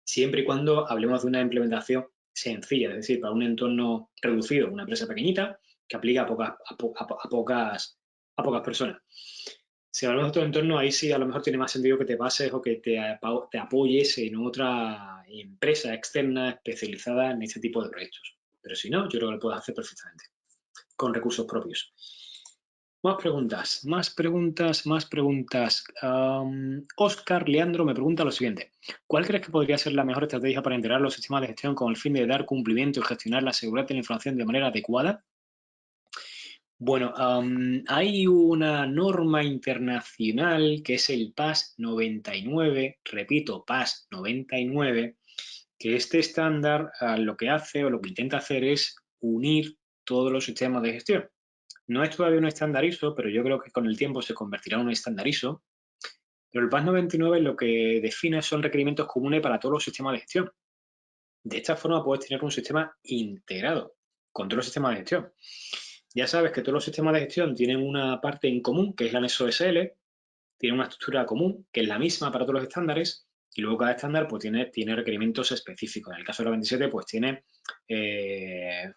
Siempre y cuando hablemos de una implementación sencilla, es decir, para un entorno reducido, una empresa pequeñita que aplica a pocas personas. Si hablamos de otro entorno, ahí sí a lo mejor tiene más sentido que te bases o que te apoyes en otra empresa externa especializada en este tipo de proyectos. Pero si no, yo creo que lo puedes hacer perfectamente, con recursos propios. Más preguntas. Oscar Leandro me pregunta lo siguiente. ¿Cuál crees que podría ser la mejor estrategia para integrar los sistemas de gestión con el fin de dar cumplimiento y gestionar la seguridad de la información de manera adecuada? Bueno, hay una norma internacional que es el PAS 99, repito, PAS 99, que este estándar lo que hace o lo que intenta hacer es unir todos los sistemas de gestión. No es todavía un estándar ISO, pero yo creo que con el tiempo se convertirá en un estándar ISO. Pero el PAS 99 lo que define son requerimientos comunes para todos los sistemas de gestión. De esta forma puedes tener un sistema integrado con todos los sistemas de gestión. Ya sabes que todos los sistemas de gestión tienen una parte en común, que es el anexo SL, tiene una estructura común, que es la misma para todos los estándares, y luego cada estándar pues, tiene requerimientos específicos. En el caso de la 27, pues tiene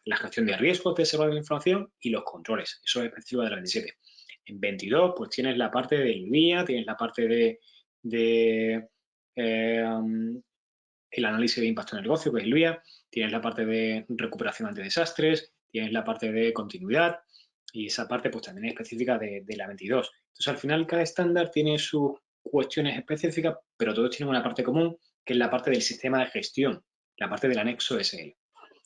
la gestión de riesgos de seguridad de la información y los controles. Eso es específico de la 27. En 22, pues tienes la parte del VIA, tienes la parte de el análisis de impacto en el negocio, que es el VIA, tienes la parte de recuperación ante desastres, tienes la parte de continuidad y esa parte pues también es específica de la 22. Entonces al final cada estándar tiene sus cuestiones específicas, pero todos tienen una parte común, que es la parte del sistema de gestión, la parte del anexo SL.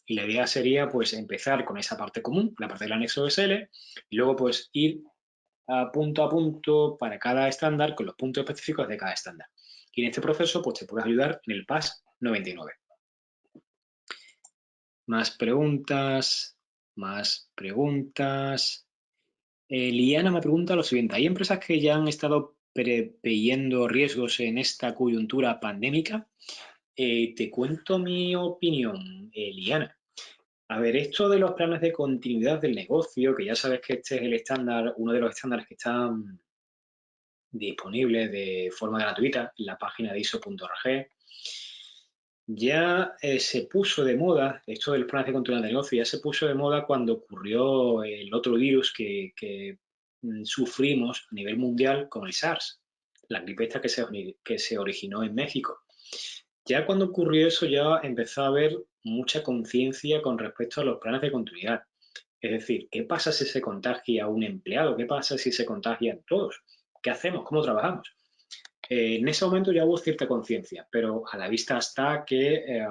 Y la idea sería pues empezar con esa parte común, la parte del anexo SL, y luego pues ir a punto para cada estándar con los puntos específicos de cada estándar. Y en este proceso pues te puedes ayudar en el PAS 99. Más preguntas, más preguntas. Liana me pregunta lo siguiente. ¿Hay empresas que ya han estado preveyendo riesgos en esta coyuntura pandémica? Te cuento mi opinión, Liana. A ver, esto de los planes de continuidad del negocio, que ya sabes que este es el estándar, uno de los estándares que están disponibles de forma gratuita en la página de ISO.org. Ya se puso de moda, esto del plan de continuidad de negocio, ya se puso de moda cuando ocurrió el otro virus que sufrimos a nivel mundial con el SARS, la gripe esta que se originó en México. Ya cuando ocurrió eso ya empezó a haber mucha conciencia con respecto a los planes de continuidad. Es decir, ¿qué pasa si se contagia a un empleado? ¿Qué pasa si se contagian todos? ¿Qué hacemos? ¿Cómo trabajamos? En ese momento ya hubo cierta conciencia, pero a la vista está que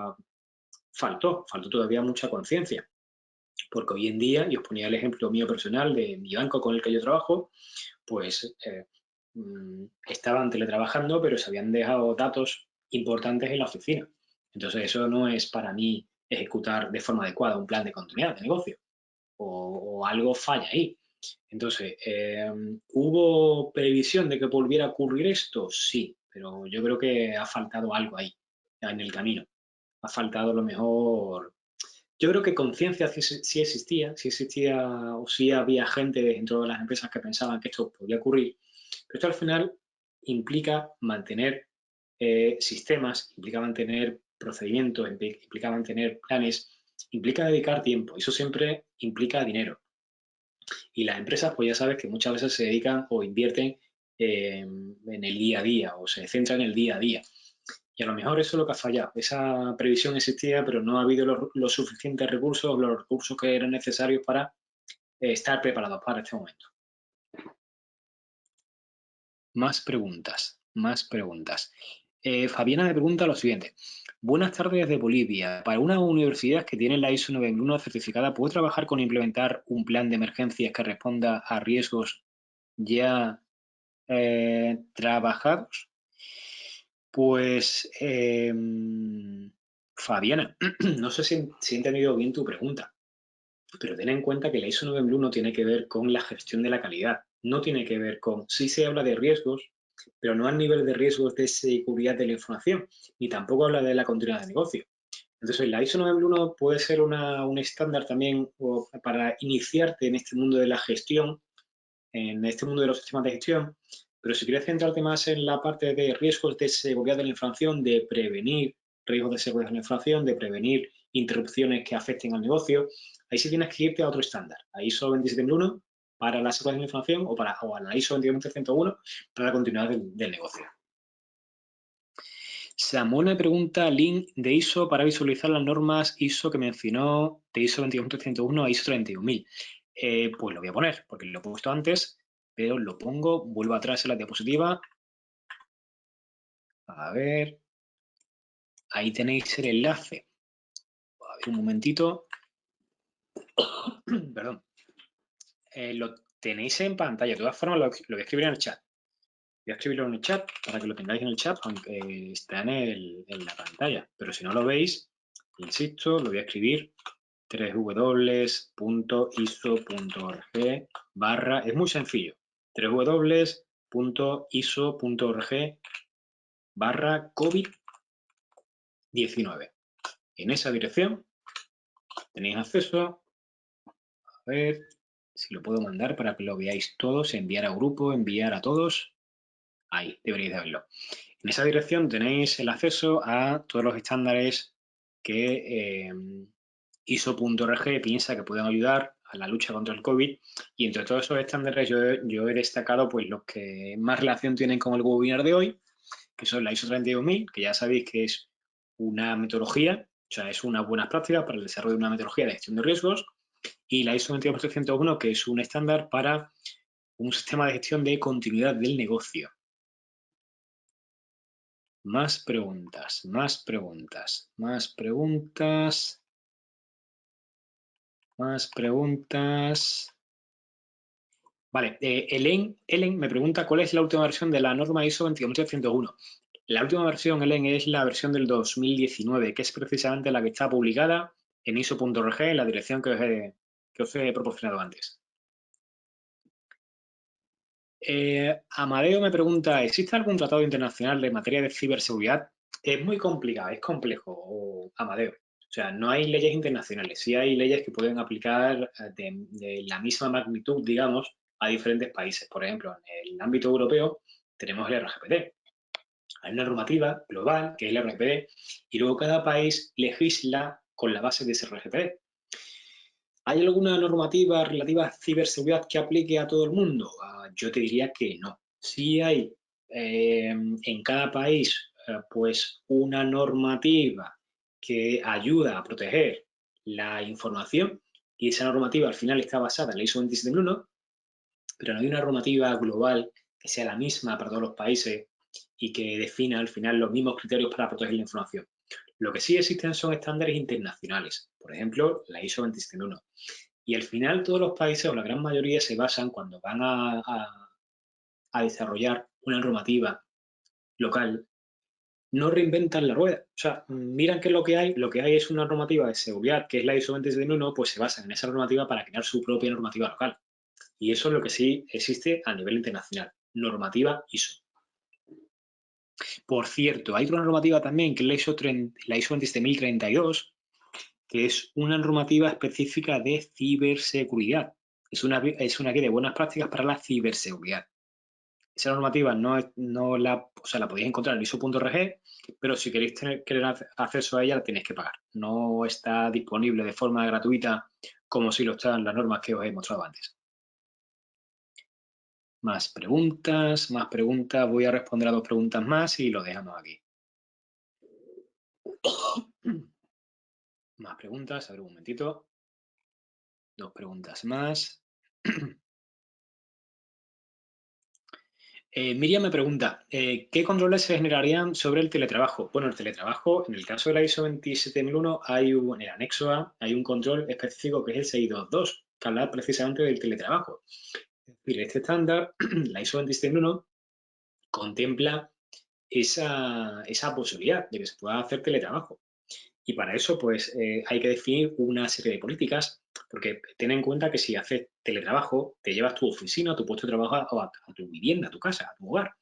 faltó todavía mucha conciencia, porque hoy en día, y os ponía el ejemplo mío personal de mi banco con el que yo trabajo, pues estaban teletrabajando, pero se habían dejado datos importantes en la oficina. Entonces eso no es para mí ejecutar de forma adecuada un plan de continuidad de negocio. o algo falla ahí. Entonces, ¿hubo previsión de que volviera a ocurrir esto? Sí, pero yo creo que ha faltado algo ahí, en el camino. Ha faltado a lo mejor. Yo creo que conciencia sí existía o sí había gente dentro de las empresas que pensaban que esto podía ocurrir, pero esto al final implica mantener sistemas, implica mantener procedimientos, implica mantener planes, implica dedicar tiempo, eso siempre implica dinero. Y las empresas, pues ya sabes que muchas veces se dedican o invierten en el día a día o se centran en el día a día. Y a lo mejor eso es lo que ha fallado. Esa previsión existía, pero no ha habido los suficientes recursos, los recursos que eran necesarios para estar preparados para este momento. Más preguntas, más preguntas. Fabiana me pregunta lo siguiente. Buenas tardes desde Bolivia. Para una universidad que tiene la ISO 9001 certificada, ¿puedo trabajar con implementar un plan de emergencias que responda a riesgos ya trabajados? Pues, Fabiana, no sé si he entendido bien tu pregunta, pero ten en cuenta que la ISO 9001 tiene que ver con la gestión de la calidad, no tiene que ver con, sí se habla de riesgos, pero no al nivel de riesgos de seguridad de la información, ni tampoco habla de la continuidad de negocio. Entonces, la ISO 9001 puede ser un estándar también para iniciarte en este mundo de la gestión, en este mundo de los sistemas de gestión, pero si quieres centrarte más en la parte de riesgos de seguridad de la información, de prevenir riesgos de seguridad de la información, de prevenir interrupciones que afecten al negocio, ahí sí tienes que irte a otro estándar, a ISO 27001 para la seguridad de la información o a la ISO 21301 para la continuidad del negocio. Samuel me pregunta link de ISO para visualizar las normas ISO que mencionó de ISO 21301 a ISO 31000. Pues lo voy a poner, porque lo he puesto antes, pero lo pongo, vuelvo atrás en la diapositiva. A ver, ahí tenéis el enlace. A ver, un momentito. Perdón. Lo tenéis en pantalla. De todas formas, lo voy a escribir en el chat. Voy a escribirlo en el chat para que lo tengáis en el chat, aunque está en la pantalla. Pero si no lo veis, insisto, lo voy a escribir www.iso.org barra, es muy sencillo, www.iso.org barra COVID-19. En esa dirección tenéis acceso, a ver si lo puedo mandar para que lo veáis todos, enviar a grupo, enviar a todos, ahí deberéis de verlo. En esa dirección tenéis el acceso a todos los estándares que ISO.org piensa que pueden ayudar a la lucha contra el COVID, y entre todos esos estándares yo he destacado pues los que más relación tienen con el webinar de hoy, que son la ISO 32000, que ya sabéis que es una metodología, o sea, es una buena práctica para el desarrollo de una metodología de gestión de riesgos, y la ISO 22301, que es un estándar para un sistema de gestión de continuidad del negocio. Más preguntas, más preguntas, más preguntas, más preguntas. Vale, Ellen me pregunta cuál es la última versión de la norma ISO 22301. La última versión, Ellen, es la versión del 2019, que es precisamente la que está publicada en iso.org, en la dirección que os he proporcionado antes. Amadeo me pregunta, ¿existe algún tratado internacional en materia de ciberseguridad? Es muy complicado, es complejo, Amadeo. O sea, no hay leyes internacionales, sí hay leyes que pueden aplicar de la misma magnitud, digamos, a diferentes países. Por ejemplo, en el ámbito europeo tenemos el RGPD. Hay una normativa global, que es el RGPD, y luego cada país legisla con la base de ese RGPD. ¿Hay alguna normativa relativa a ciberseguridad que aplique a todo el mundo? Yo te diría que no. Sí hay en cada país pues una normativa que ayuda a proteger la información, y esa normativa al final está basada en la ISO 27001, pero no hay una normativa global que sea la misma para todos los países y que defina al final los mismos criterios para proteger la información. Lo que sí existen son estándares internacionales, por ejemplo, la ISO 27001. Y al final todos los países, o la gran mayoría, se basan cuando van a desarrollar una normativa local, no reinventan la rueda. O sea, miran qué es lo que hay es una normativa de seguridad, que es la ISO 27001, pues se basan en esa normativa para crear su propia normativa local. Y eso es lo que sí existe a nivel internacional, normativa ISO. Por cierto, hay otra normativa también, que es la ISO 27032, que es una normativa específica de ciberseguridad. Es una guía de buenas prácticas para la ciberseguridad. Esa normativa la podéis encontrar en iso.org, pero si querer acceso a ella, la tenéis que pagar. No está disponible de forma gratuita como si lo están las normas que os he mostrado antes. Más preguntas. Voy a responder a 2 preguntas más y lo dejamos aquí. Más preguntas, a ver un momentito. 2 preguntas más. Miriam me pregunta, ¿qué controles se generarían sobre el teletrabajo? Bueno, el teletrabajo, en el caso de la ISO 27001, en el anexo A, hay un control específico que es el 622, que habla precisamente del teletrabajo. Es decir, este estándar, la ISO 27001, contempla esa posibilidad de que se pueda hacer teletrabajo. Y para eso, pues, hay que definir una serie de políticas, porque ten en cuenta que si haces teletrabajo, te llevas tu oficina, tu puesto de trabajo a tu vivienda, a tu casa, a tu hogar.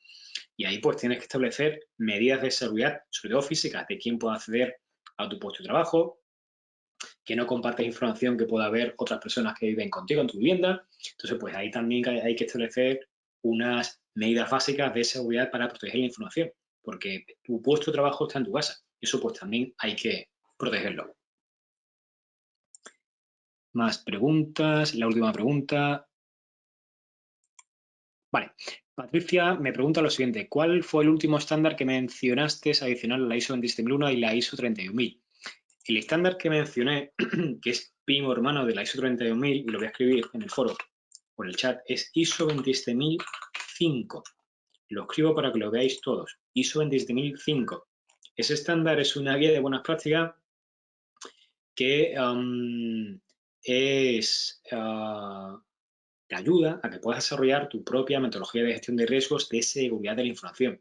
Y ahí pues tienes que establecer medidas de seguridad, sobre todo físicas, de quién puede acceder a tu puesto de trabajo, que no compartes información que pueda haber otras personas que viven contigo en tu vivienda. Entonces, pues ahí también hay que establecer unas medidas básicas de seguridad para proteger la información, porque tu puesto de trabajo está en tu casa. Eso pues también hay que protegerlo. Más preguntas. La última pregunta. Vale. Patricia me pregunta lo siguiente. ¿Cuál fue el último estándar que mencionaste adicional a la ISO 27001 y la ISO 31000? El estándar que mencioné, que es primo hermano de la ISO 31000, y lo voy a escribir en el foro o en el chat, es ISO 27005. Lo escribo para que lo veáis todos. ISO 27005. Ese estándar es una guía de buenas prácticas que te ayuda a que puedas desarrollar tu propia metodología de gestión de riesgos de seguridad de la información.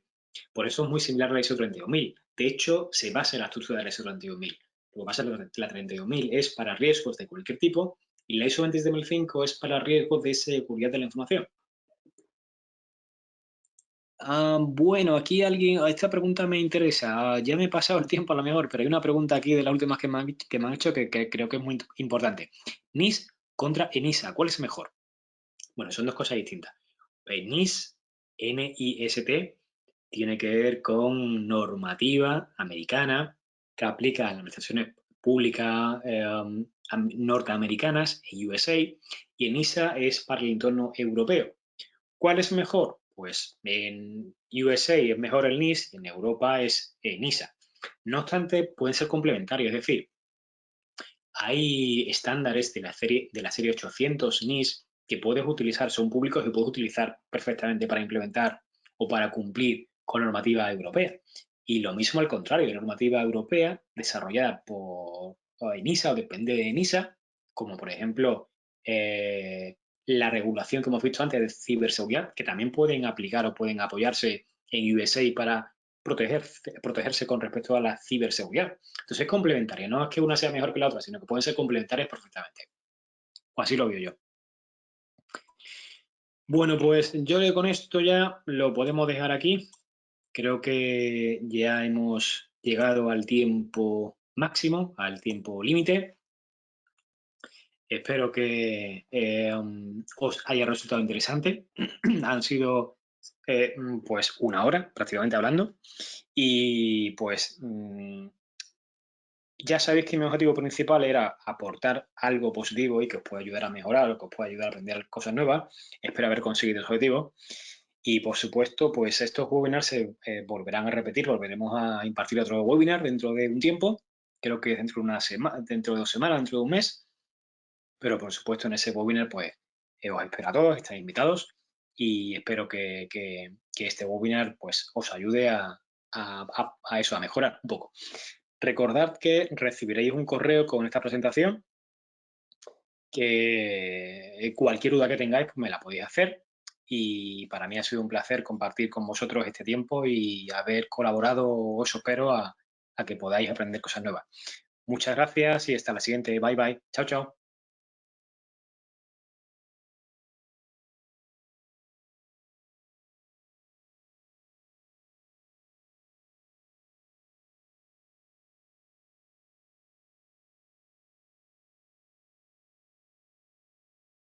Por eso es muy similar a la ISO 31000. De hecho, se basa en la estructura de la ISO 31000. Lo que pasa es que la 31000 es para riesgos de cualquier tipo y la ISO 27005 es para riesgos de seguridad de la información. Bueno, aquí esta pregunta me interesa. Ya me he pasado el tiempo a lo mejor, pero hay una pregunta aquí de las últimas que me han hecho que creo que es muy importante. NIS contra ENISA, ¿cuál es mejor? Bueno, son 2 cosas distintas. NIST, N-I-S-T, tiene que ver con normativa americana que aplica a las administraciones públicas norteamericanas, USA, y ENISA es para el entorno europeo. ¿Cuál es mejor? Pues en USA es mejor el NIST y en Europa es ENISA. No obstante, pueden ser complementarios, es decir, hay estándares de la serie 800 NIS que puedes utilizar, son públicos y puedes utilizar perfectamente para implementar o para cumplir con normativa europea. Y lo mismo al contrario, de normativa europea desarrollada por ENISA o depende de ENISA, como por ejemplo la regulación que hemos visto antes de ciberseguridad, que también pueden aplicar o pueden apoyarse en USA para protegerse con respecto a la ciberseguridad. Entonces es complementaria, no es que una sea mejor que la otra, sino que pueden ser complementarias perfectamente. O así lo veo yo. Bueno, pues yo creo que con esto ya lo podemos dejar aquí. Creo que ya hemos llegado al tiempo máximo, al tiempo límite. Espero que os haya resultado interesante. Han sido pues 1 hora prácticamente hablando. Y pues ya sabéis que mi objetivo principal era aportar algo positivo y que os pueda ayudar a mejorar o que os pueda ayudar a aprender cosas nuevas. Espero haber conseguido ese objetivo. Y por supuesto, pues estos webinars se volverán a repetir, volveremos a impartir otro webinar dentro de un tiempo. Creo que dentro de 2 semanas, dentro de un mes. Pero por supuesto en ese webinar pues os espero a todos, estáis invitados y espero que este webinar pues os ayude a eso, a mejorar un poco. Recordad que recibiréis un correo con esta presentación, que cualquier duda que tengáis pues me la podéis hacer y para mí ha sido un placer compartir con vosotros este tiempo y haber colaborado, os espero, a que podáis aprender cosas nuevas. Muchas gracias y hasta la siguiente. Bye bye. Chao, chao.